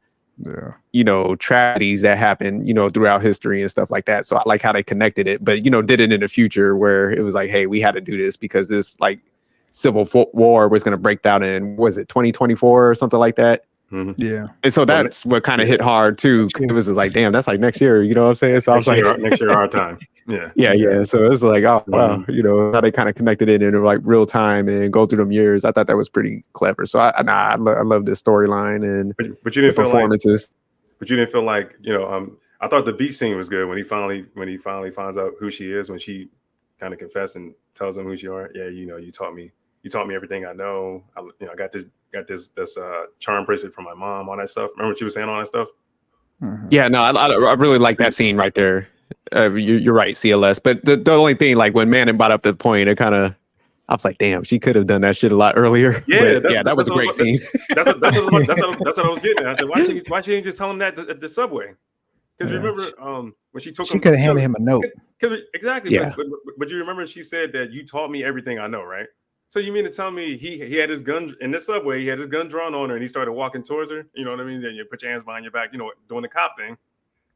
you know, tragedies that happen, you know, throughout history and stuff like that. So I like how they connected it, but, you know, did it in the future where it was like, hey, we had to do this because this like civil war was going to break down in, was it 2024 or something like that? Yeah. And so that's what kind of hit hard too. It was just like, damn, that's like next year, you know what I'm saying? So I was like, next year our time. Yeah. So it was like, oh wow, you know, how they kind of connected it in like real time and go through them years. I thought that was pretty clever. So I love this storyline and but you didn't feel performances. But you didn't feel like, you know, I thought the beach scene was good when he finally finds out who she is, when she kind of confessed and tells him who she are. Yeah, you know, you taught me everything I know. I got this charm bracelet from my mom, all that stuff. Remember what she was saying, all that stuff? Yeah, no, I really like that scene right there. You're right, CLS. But the only thing, like when Manning brought up the point, it kind of, I was like, damn, she could have done that shit a lot earlier. Yeah, that was a great scene. That's what I was getting at. I said, why she didn't just tell him that at the subway? Because remember, when she took him, she could have handed him a note. Exactly. Yeah. But you remember she said that you taught me everything I know, right? So you mean to tell me he had his gun in the subway, he had his gun drawn on her, and he started walking towards her? You know what I mean? Then you put your hands behind your back, you know, doing the cop thing.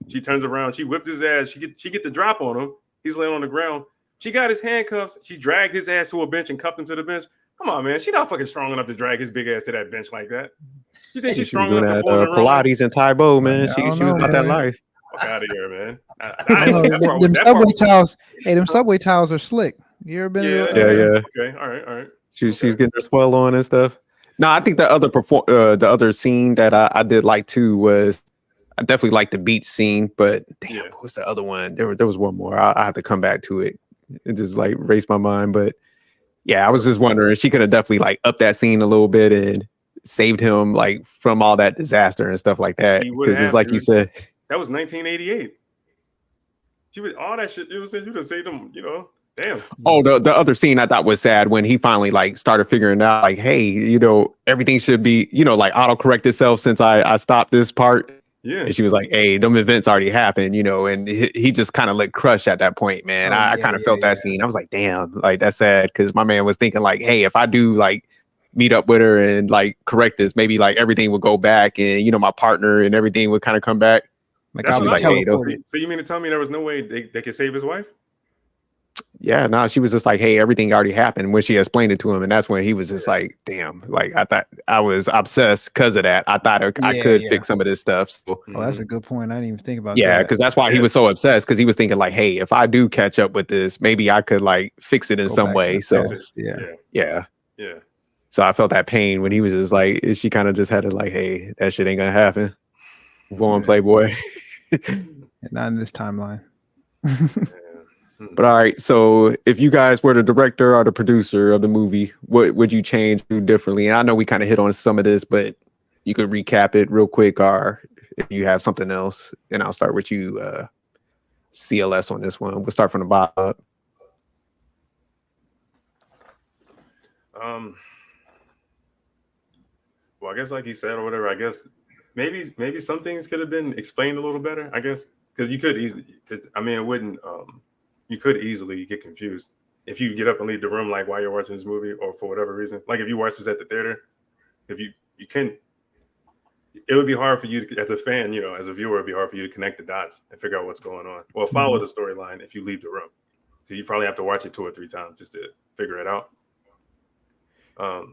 She turns around, she whipped his ass, she get the drop on him. He's laying on the ground. She got his handcuffs. She dragged his ass to a bench and cuffed him to the bench. Come on, man. She's not fucking strong enough to drag his big ass to that bench like that. You think she's strong enough to pull in Pilates and Taekwondo, man. She was about that life. Fuck out of here, man. Them subway towels. Hey, them subway towels are slick. You ever been? Yeah. Okay. All right. She's getting her swell on and stuff. No, I think the other scene that I did like too was, I definitely liked the beach scene, but damn, what was the other one? There was one more. I have to come back to it. It just like raced my mind, but yeah, I was just wondering, she could have definitely like upped that scene a little bit and saved him like from all that disaster and stuff like that. Because it's like you said, that was 1988. She was all that shit. You would have saved him, you know. Damn. Oh, the other scene I thought was sad when he finally like started figuring out like, hey, you know, everything should be, you know, like autocorrect itself since I stopped this part. Yeah. And she was like, hey, them events already happened, you know, and he just kind of let crush at that point, man. I kind of felt that scene. I was like, damn, like that's sad, because my man was thinking like, hey, if I do like meet up with her and like correct this, maybe like everything would go back and, you know, my partner and everything would kind of come back. Like I was was like, hey, so you mean to tell me there was no way they could save his wife? Yeah, no, she was just like, hey, everything already happened when she explained it to him. And that's when he was just like, damn, like I thought I was obsessed because of that. I thought I could fix some of this stuff. So, Oh, that's a good point. I didn't even think about yeah, that. because that's why he was so obsessed, because he was thinking like, hey, if I do catch up with this, maybe I could like fix it in Go some back way. to the So past. Yeah. yeah. So I felt that pain when he was just like, she kind of just had to like, hey, that shit ain't gonna happen. Go on, Playboy. Not in this timeline. But all right, so if you guys were the director or the producer of the movie, what would you change, do differently? And I know we kind of hit on some of this, but you could recap it real quick, or if you have something else. And I'll start with you, CLS, on this one. We'll start from the bottom up. Well, I guess like he said or whatever, I guess maybe some things could have been explained a little better, I guess, because you could easily, it wouldn't, you could easily get confused if you get up and leave the room like while you're watching this movie, or for whatever reason, like if you watch this at the theater, if you can, it would be hard for you to, as a fan, as a viewer, it'd be hard for you to connect the dots and figure out what's going on. Well, follow the storyline if you leave the room. So you probably have to watch it 2 or 3 times just to figure it out.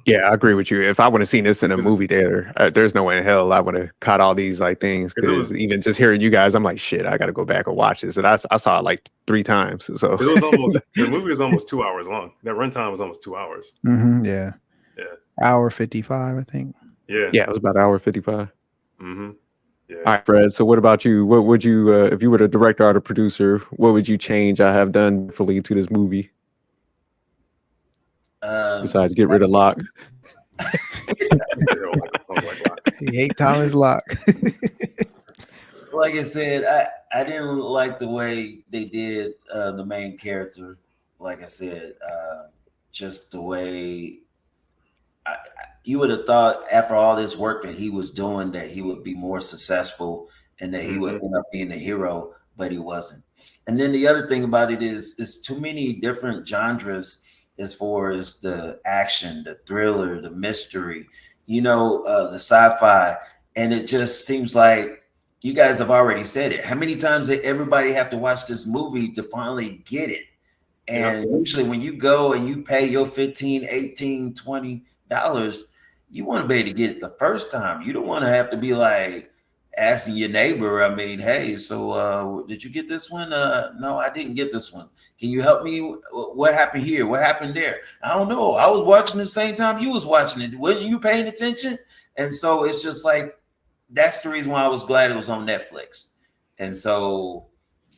Yeah, I agree with you. If I would have seen this in a movie theater, there's no way in hell I would have caught all these like things, because even just hearing you guys, I'm like, shit, I got to go back and watch this. And I saw it like 3 times. So it was almost the movie was almost 2 hours long. That runtime was almost 2 hours. Yeah. Hour 55, I think. Yeah, it was about an hour 55. Yeah. All right, Fred. So what about you? What would you, if you were the director or the producer, what would you change I have done differently to this movie? Besides get rid of Locke. He hate Thomas Locke. Like I said, I didn't like the way they did the main character. Like I said, just the way you would have thought after all this work that he was doing that he would be more successful and that he would end up being a hero, but he wasn't. And then the other thing about it is it's too many different genres as far as the action, the thriller, the mystery, the sci-fi. And it just seems like you guys have already said it. How many times did everybody have to watch this movie to finally get it? And usually when you go and you pay your $15, $18, $20, you want to be able to get it the first time. You don't want to have to be like asking your neighbor, hey, so did you get this one? No, I didn't get this one. Can you help me? What happened here? What happened there? I don't know. I was watching the same time you was watching it. Weren't you paying attention? And so it's just like, that's the reason why I was glad it was on Netflix. And so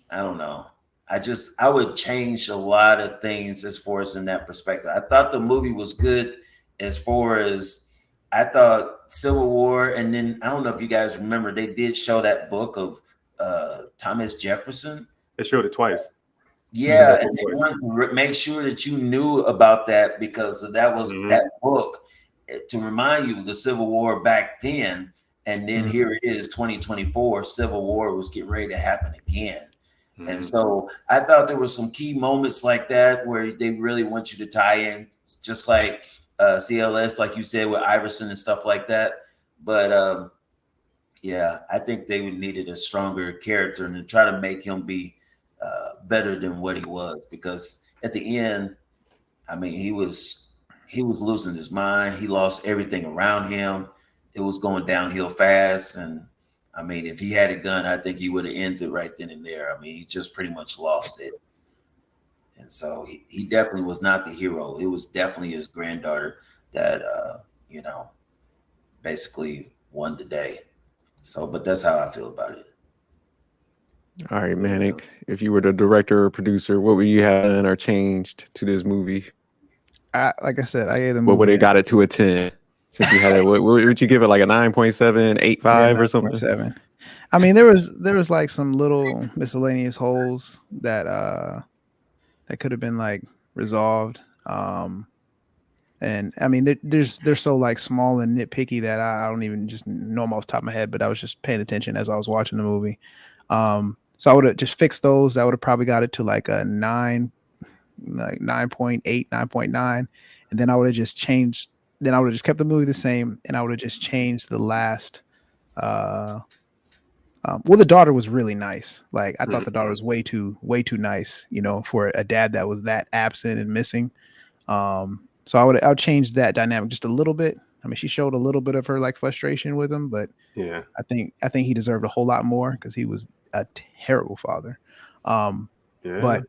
I don't know. I would change a lot of things as far as in that perspective. I thought the movie was good as far as I thought Civil War. And then I don't know if you guys remember, they did show that book of Thomas Jefferson. They showed it twice. Yeah, and they wanted to make sure that you knew about that, because that was that book to remind you of the Civil War back then. And then here it is, 2024, Civil War was getting ready to happen again. And so I thought there were some key moments like that where they really want you to tie in, just like CLS, like you said, with Iverson and stuff like that. But yeah, I think they would needed a stronger character and to try to make him be better than what he was, because at the end, he was losing his mind. He lost everything around him. It was going downhill fast. And if he had a gun, I think he would have ended right then and there. He just pretty much lost it. And so he definitely was not the hero. It was definitely his granddaughter that, basically won the day. So, but that's how I feel about it. All right, Manic. If you were the director or producer, what would you have done or changed to this movie? Like I said, I gave the movie. What would it got it to a 10? Since you had it, what would you give it, like a 9.7, 8.5 or something? 7. There was like some little miscellaneous holes that that could have been like resolved. And they're so like small and nitpicky that I don't even just know them off the top of my head, but I was just paying attention as I was watching the movie. So I would have just fixed those. That would have probably got it to like a 9, like 9.8, 9.9. And then I would have just changed. Then I would have just kept the movie the same, and I would have just changed the last Well, the daughter was really nice. Like I thought the daughter was way too nice, for a dad that was that absent and missing. So I would change that dynamic just a little bit. I mean, she showed a little bit of her like frustration with him, but Yeah. I think he deserved a whole lot more because he was a terrible father. But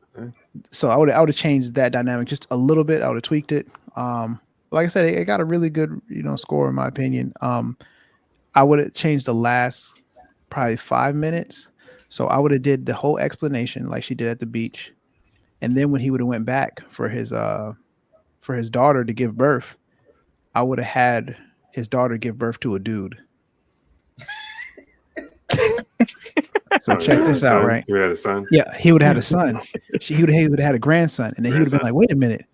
so I would have changed that dynamic just a little bit. I would have tweaked it. Like I said, it got a really good, score in my opinion. I would have changed the last probably 5 minutes. So I would have did the whole explanation like she did at the beach. And then when he would have went back for his daughter to give birth, I would have had his daughter give birth to a dude. So check this out, right? He would have had a son. Yeah, he would have had a son. He would have had a grandson. And then he would have been like, wait a minute.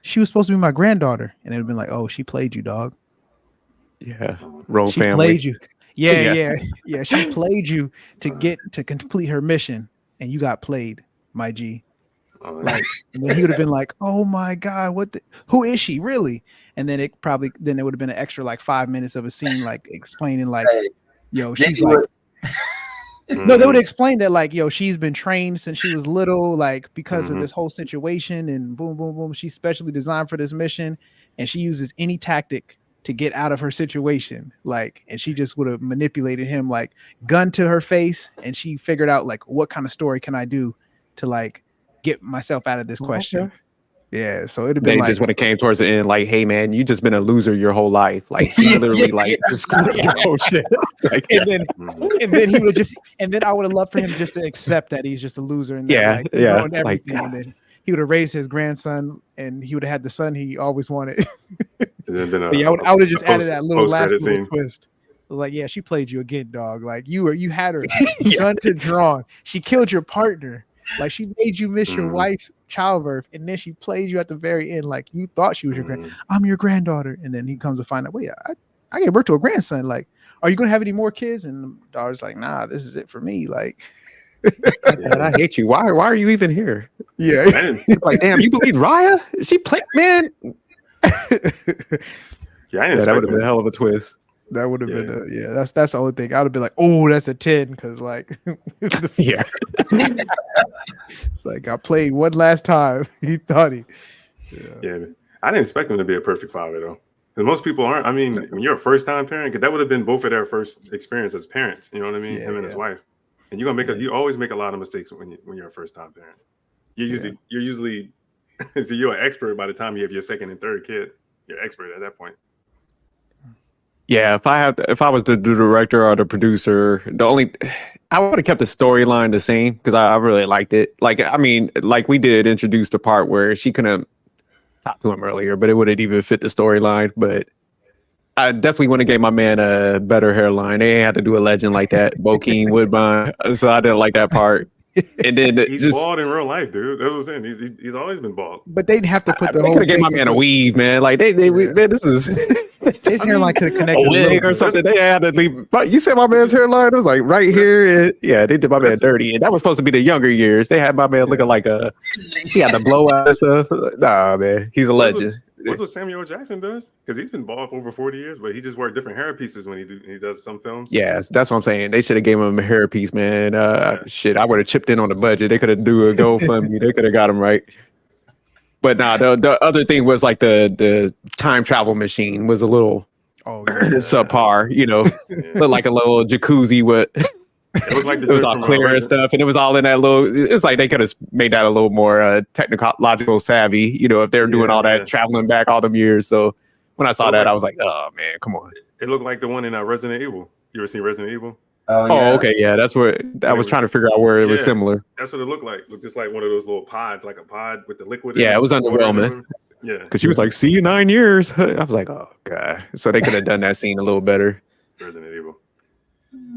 She was supposed to be my granddaughter. And it would have been like, oh, she played you, dog. Yeah. Roll She family. played you. Yeah. She played you to complete her mission. And you got played, my G. Like, and then he would have been like, "Oh my God, who is she really?" And then it would have been an extra like 5 minutes of a scene like explaining like, "Yo, she's like." No, they would explain that like, "Yo, she's been trained since she was little, like because of this whole situation, and boom, boom, boom. She's specially designed for this mission, and she uses any tactic to get out of her situation. Like, and she just would have manipulated him, like gun to her face, and she figured out like what kind of story can I do to like." Get myself out of this question. Okay. Yeah, so it'd have been like just when it came towards the end, like, hey man, you just been a loser your whole life. Like he literally like just screwed your whole shit. Like, and then he would just and then I would have loved for him just to accept that he's just a loser and ruined everything. Like, and then he would have raised his grandson and he would have had the son he always wanted. I would have just added that little last little twist. Like, yeah, she played you again, dog. Like you had her gun to drawn. She killed your partner. Like she made you miss your wife's childbirth, and then she played you at the very end. Like you thought she was your I'm your granddaughter, and then he comes to find out, wait, I gave birth to a grandson. Like, are you gonna have any more kids? And the daughter's like, nah, this is it for me. Like, God, I hate you. Why are you even here? Yeah, like, damn, you believe Raya? She played, man. That would have been a hell of a twist. That would have been that's the only thing. I would have been like, oh, that's a 10 because like yeah. It's like I played one last time. He thought he yeah. I didn't expect him to be a perfect father though. Because most people aren't. I mean, when you're a first-time parent, because that would have been both of their first experience as parents, you know what I mean? Him and his wife. And you're gonna you always make a lot of mistakes when you're a first-time parent. You're usually so you're an expert by the time you have your second and third kid. You're expert at that point. Yeah, if I was the director or the producer, I would have kept the storyline the same because I really liked it. Like, I mean, like we did introduce the part where she couldn't talk to him earlier, but it wouldn't even fit the storyline. But I definitely want to give my man a better hairline. They ain't had to do a legend like that, Bokeem Woodbine. So I didn't like that part. And then he's bald in real life, dude. That's what I'm saying. He's always been bald. But they'd have to put the whole. They could have gave my man a weave, man. Like man, this is his hairline could have connected a wig or something. They had to leave. You said my man's hairline was like right here. And, they did my man dirty, and that was supposed to be the younger years. They had my man looking like he had the blowout and stuff. Nah, man, he's a legend. What's what Samuel Jackson does? Because he's been bald for over 40 years, but he just wears different hair pieces when he does some films. Yes, that's what I'm saying. They should have gave him a hair piece, man. Shit, I would have chipped in on the budget. They could have do a GoFundMe. They could have got him right. But nah, the other thing was like the time travel machine was a little subpar. Looked like a little jacuzzi with. It looked like it was all clear and stuff, and it was all in that little. It was like they could have made that a little more technological savvy, if they're doing all that traveling back all them years. So when I saw that, I was like, "Oh man, come on!" It looked like the one in Resident Evil. You ever seen Resident Evil? Oh, okay, yeah, that's what I was trying to figure out where it was similar. That's what it looked like. It looked just like one of those little pods, like a pod with the liquid. Yeah, it was underwhelming. Yeah, because she was like, "See you 9 years." I was like, "Oh god!" So they could have done that scene a little better. Resident Evil.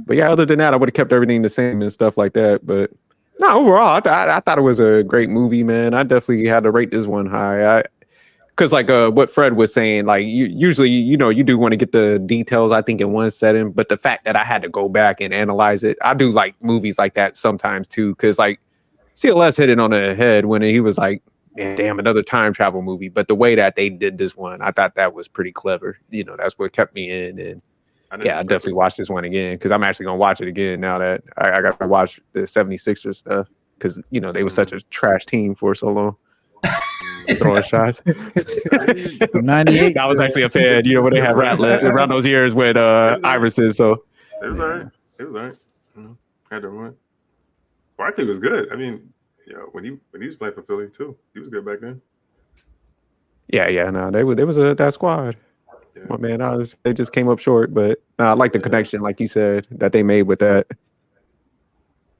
But yeah, other than that, I would have kept everything the same and stuff like that. But no, overall, I thought it was a great movie, man. I definitely had to rate this one high. Because like what Fred was saying, like usually, you do want to get the details, I think, in one setting. But the fact that I had to go back and analyze it, I do like movies like that sometimes too. Because like CLS hit it on the head when he was like, damn, another time travel movie. But the way that they did this one, I thought that was pretty clever. That's what kept me in. And I didn't Yeah, I expect definitely it. watch this one again because I'm actually gonna watch it again now that I got to watch the 76ers stuff because they were such a trash team for so long. Throwing shots. From 98. I was actually a fan, when they had Ratlet around those years with Iverson. So It was all right. It was all right. Had to run. Barkley was good. I mean, when he was playing for Philly too, he was good back then. yeah, no, they was that squad. Yeah. My man, they just came up short, but I like the connection, like you said, that they made with that.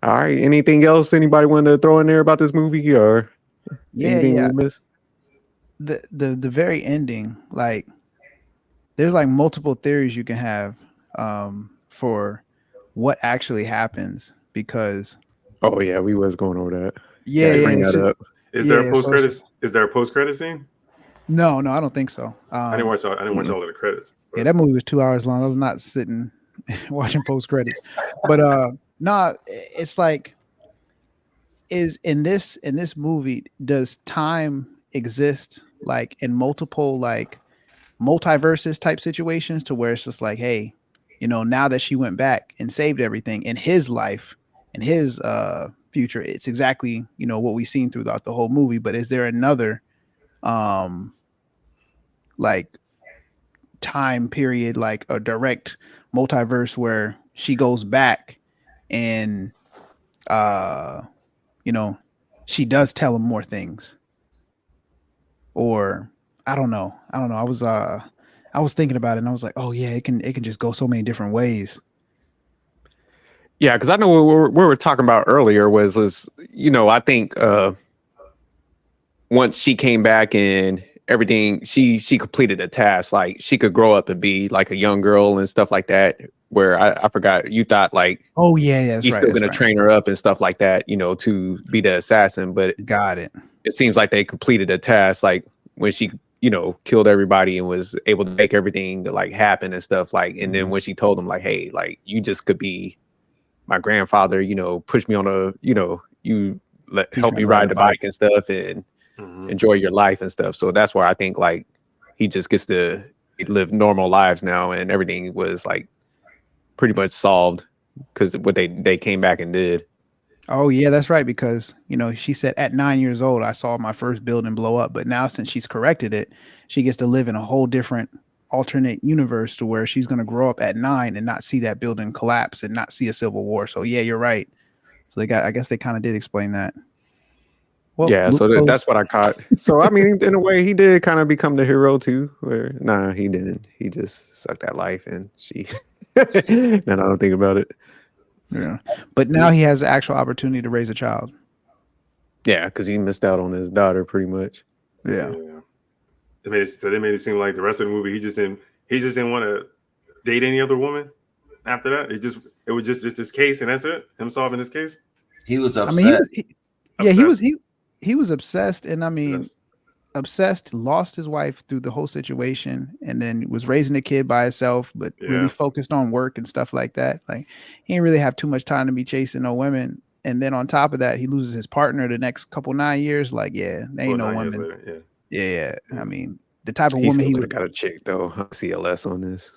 All right, anything else anybody want to throw in there about this movie or anything we missed? The very ending, like there's like multiple theories you can have for what actually happens because oh yeah, we was going over that. Bring that up. Is there a post credit? Is there a post credit scene? No, I don't think so. I didn't watch all of the credits. But. Yeah, that movie was 2 hours long. I was not sitting watching post credits. But it's like is in this movie, does time exist like in multiple like multiverses type situations to where it's just like, hey, now that she went back and saved everything in his life and his future, it's exactly what we've seen throughout the whole movie. But is there another like time period, like a direct multiverse where she goes back and she does tell him more things? Or I don't know. I was thinking about it and I was like, oh yeah, it can just go so many different ways. Yeah, because I know what we were talking about earlier was I think once she came back and everything, she completed a task. Like she could grow up and be like a young girl and stuff like that. Where I forgot, you thought like, oh yeah, he's still gonna train her up and stuff like that, to be the assassin. But got it. It seems like they completed a task, like when she killed everybody and was able to make everything like happen and stuff like. And then when she told him like, hey, like you just could be my grandfather, push me on help me ride the bike and stuff and enjoy your life and stuff. So that's where I think like he just gets to live normal lives now and everything was like pretty much solved because what they came back and did. Oh yeah, that's right. Because she said at 9 years old I saw my first building blow up, but now since she's corrected it, she gets to live in a whole different alternate universe to where she's going to grow up at 9 and not see that building collapse and not see a civil war. So yeah, you're right. So I guess they kind of did explain that. Well, yeah, so that's what I caught. So I mean, in a way, he did kind of become the hero too. Where nah, he didn't. He just sucked that life, and she. And I don't think about it. Yeah, but now he has the actual opportunity to raise a child. Yeah, because he missed out on his daughter pretty much. Yeah. They made it seem like the rest of the movie he just didn't want to date any other woman after that. It was just this case and that's it. Him solving this case. He was upset. I mean, he was obsessed, and I mean, obsessed. Lost his wife through the whole situation, and then was raising a kid by himself, but really focused on work and stuff like that. Like he didn't really have too much time to be chasing no women. And then on top of that, he loses his partner the next couple 9 years. Like, yeah, there ain't no woman. Yeah. I mean, the type of woman he would have got a chick though. CLS on this.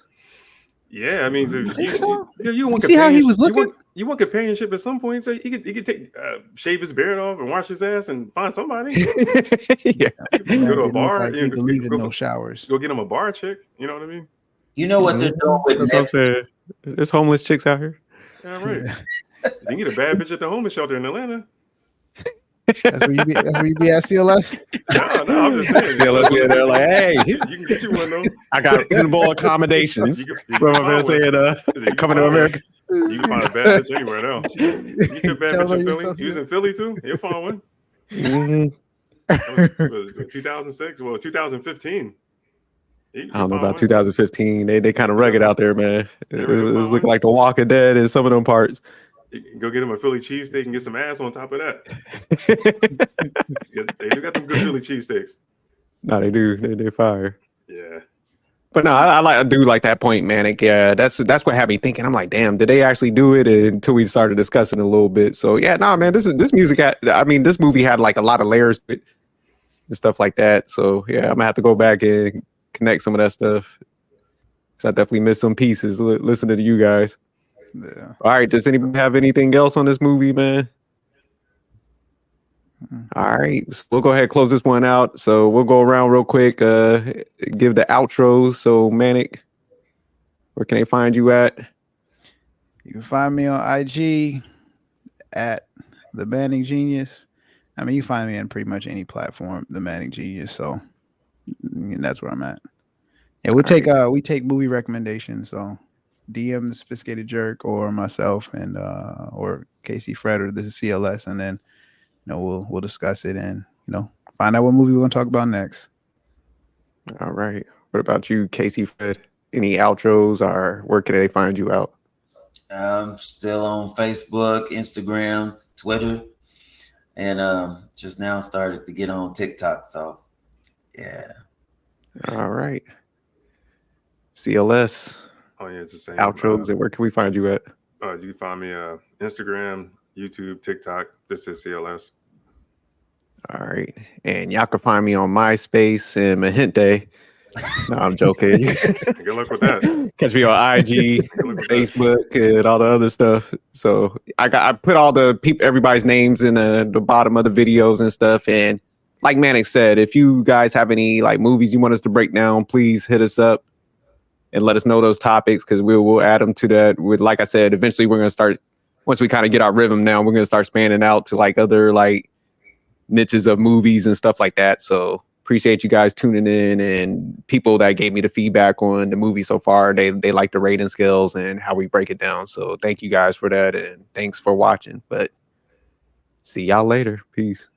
Yeah, I mean, you want see how he was looking. You want companionship at some point. So he could take shave his beard off and wash his ass and find somebody. Yeah, go to a bar. Like he believed in no showers. Go get him a bar chick. You know what I mean? You know what they're doing with That's what I'm saying. There's homeless chicks out here. Yeah, right. You can get a bad bitch at the homeless shelter in Atlanta. That's where you be at CLS. No, I'm just saying. CLS be there like, hey, you can get you one though. I got reasonable accommodations. Coming to America. You can find a bad bitch anywhere else. You get a bad bitch in Philly. You was in Philly too. You'll find one. It was 2006. Well, 2015. I don't know about 2015. They kind of rugged out there, man. It's looking like The Walking Dead in some of them parts. Go get them a Philly cheesesteak and get some ass on top of that. They do got them good Philly cheesesteaks. No, they do. They fire. Yeah. But no, I do like that point, Manic. Yeah, that's what had me thinking. I'm like, damn, did they actually do it? Until we started discussing a little bit. So yeah, no, man, this movie had like a lot of layers to it and stuff like that. So yeah, I'm gonna have to go back and connect some of that stuff. So I definitely missed some pieces listening to you guys. Yeah. All right. Does anybody have anything else on this movie, man? All right. So we'll go ahead and close this one out. So we'll go around real quick, give the outros. So Manic, where can they find you at? You can find me on IG at the Manic Genius. I mean, you find me on pretty much any platform, the Manic Genius. So that's where I'm at. Yeah, we take movie recommendations. So DM the Sophisticated Jerk or myself and or Casey Fred or this is CLS, and then we'll discuss it and find out what movie we're gonna talk about next. All right. What about you, Casey Fred? Any outros or where can they find you out? I'm still on Facebook, Instagram, Twitter, and just now started to get on TikTok. So, yeah. All right. CLS. Oh yeah, it's the same. Outros. And where can we find you at? You can find me Instagram, YouTube, TikTok. This is CLS. All right. And y'all can find me on MySpace and Mahente. No, I'm joking. Good luck with that. Catch me on IG, Facebook, and all the other stuff. So I put all the everybody's names in the bottom of the videos and stuff. And like Manic said, if you guys have any like movies you want us to break down, please hit us up and let us know those topics because we'll add them to that. With like I said, eventually we're gonna start once we kind of get our rhythm now. We're gonna start spanning out to like other like niches of movies and stuff like that. So appreciate you guys tuning in and people that gave me the feedback on the movie so far. They like the rating scales and how we break it down. So thank you guys for that and thanks for watching. But see y'all later. Peace.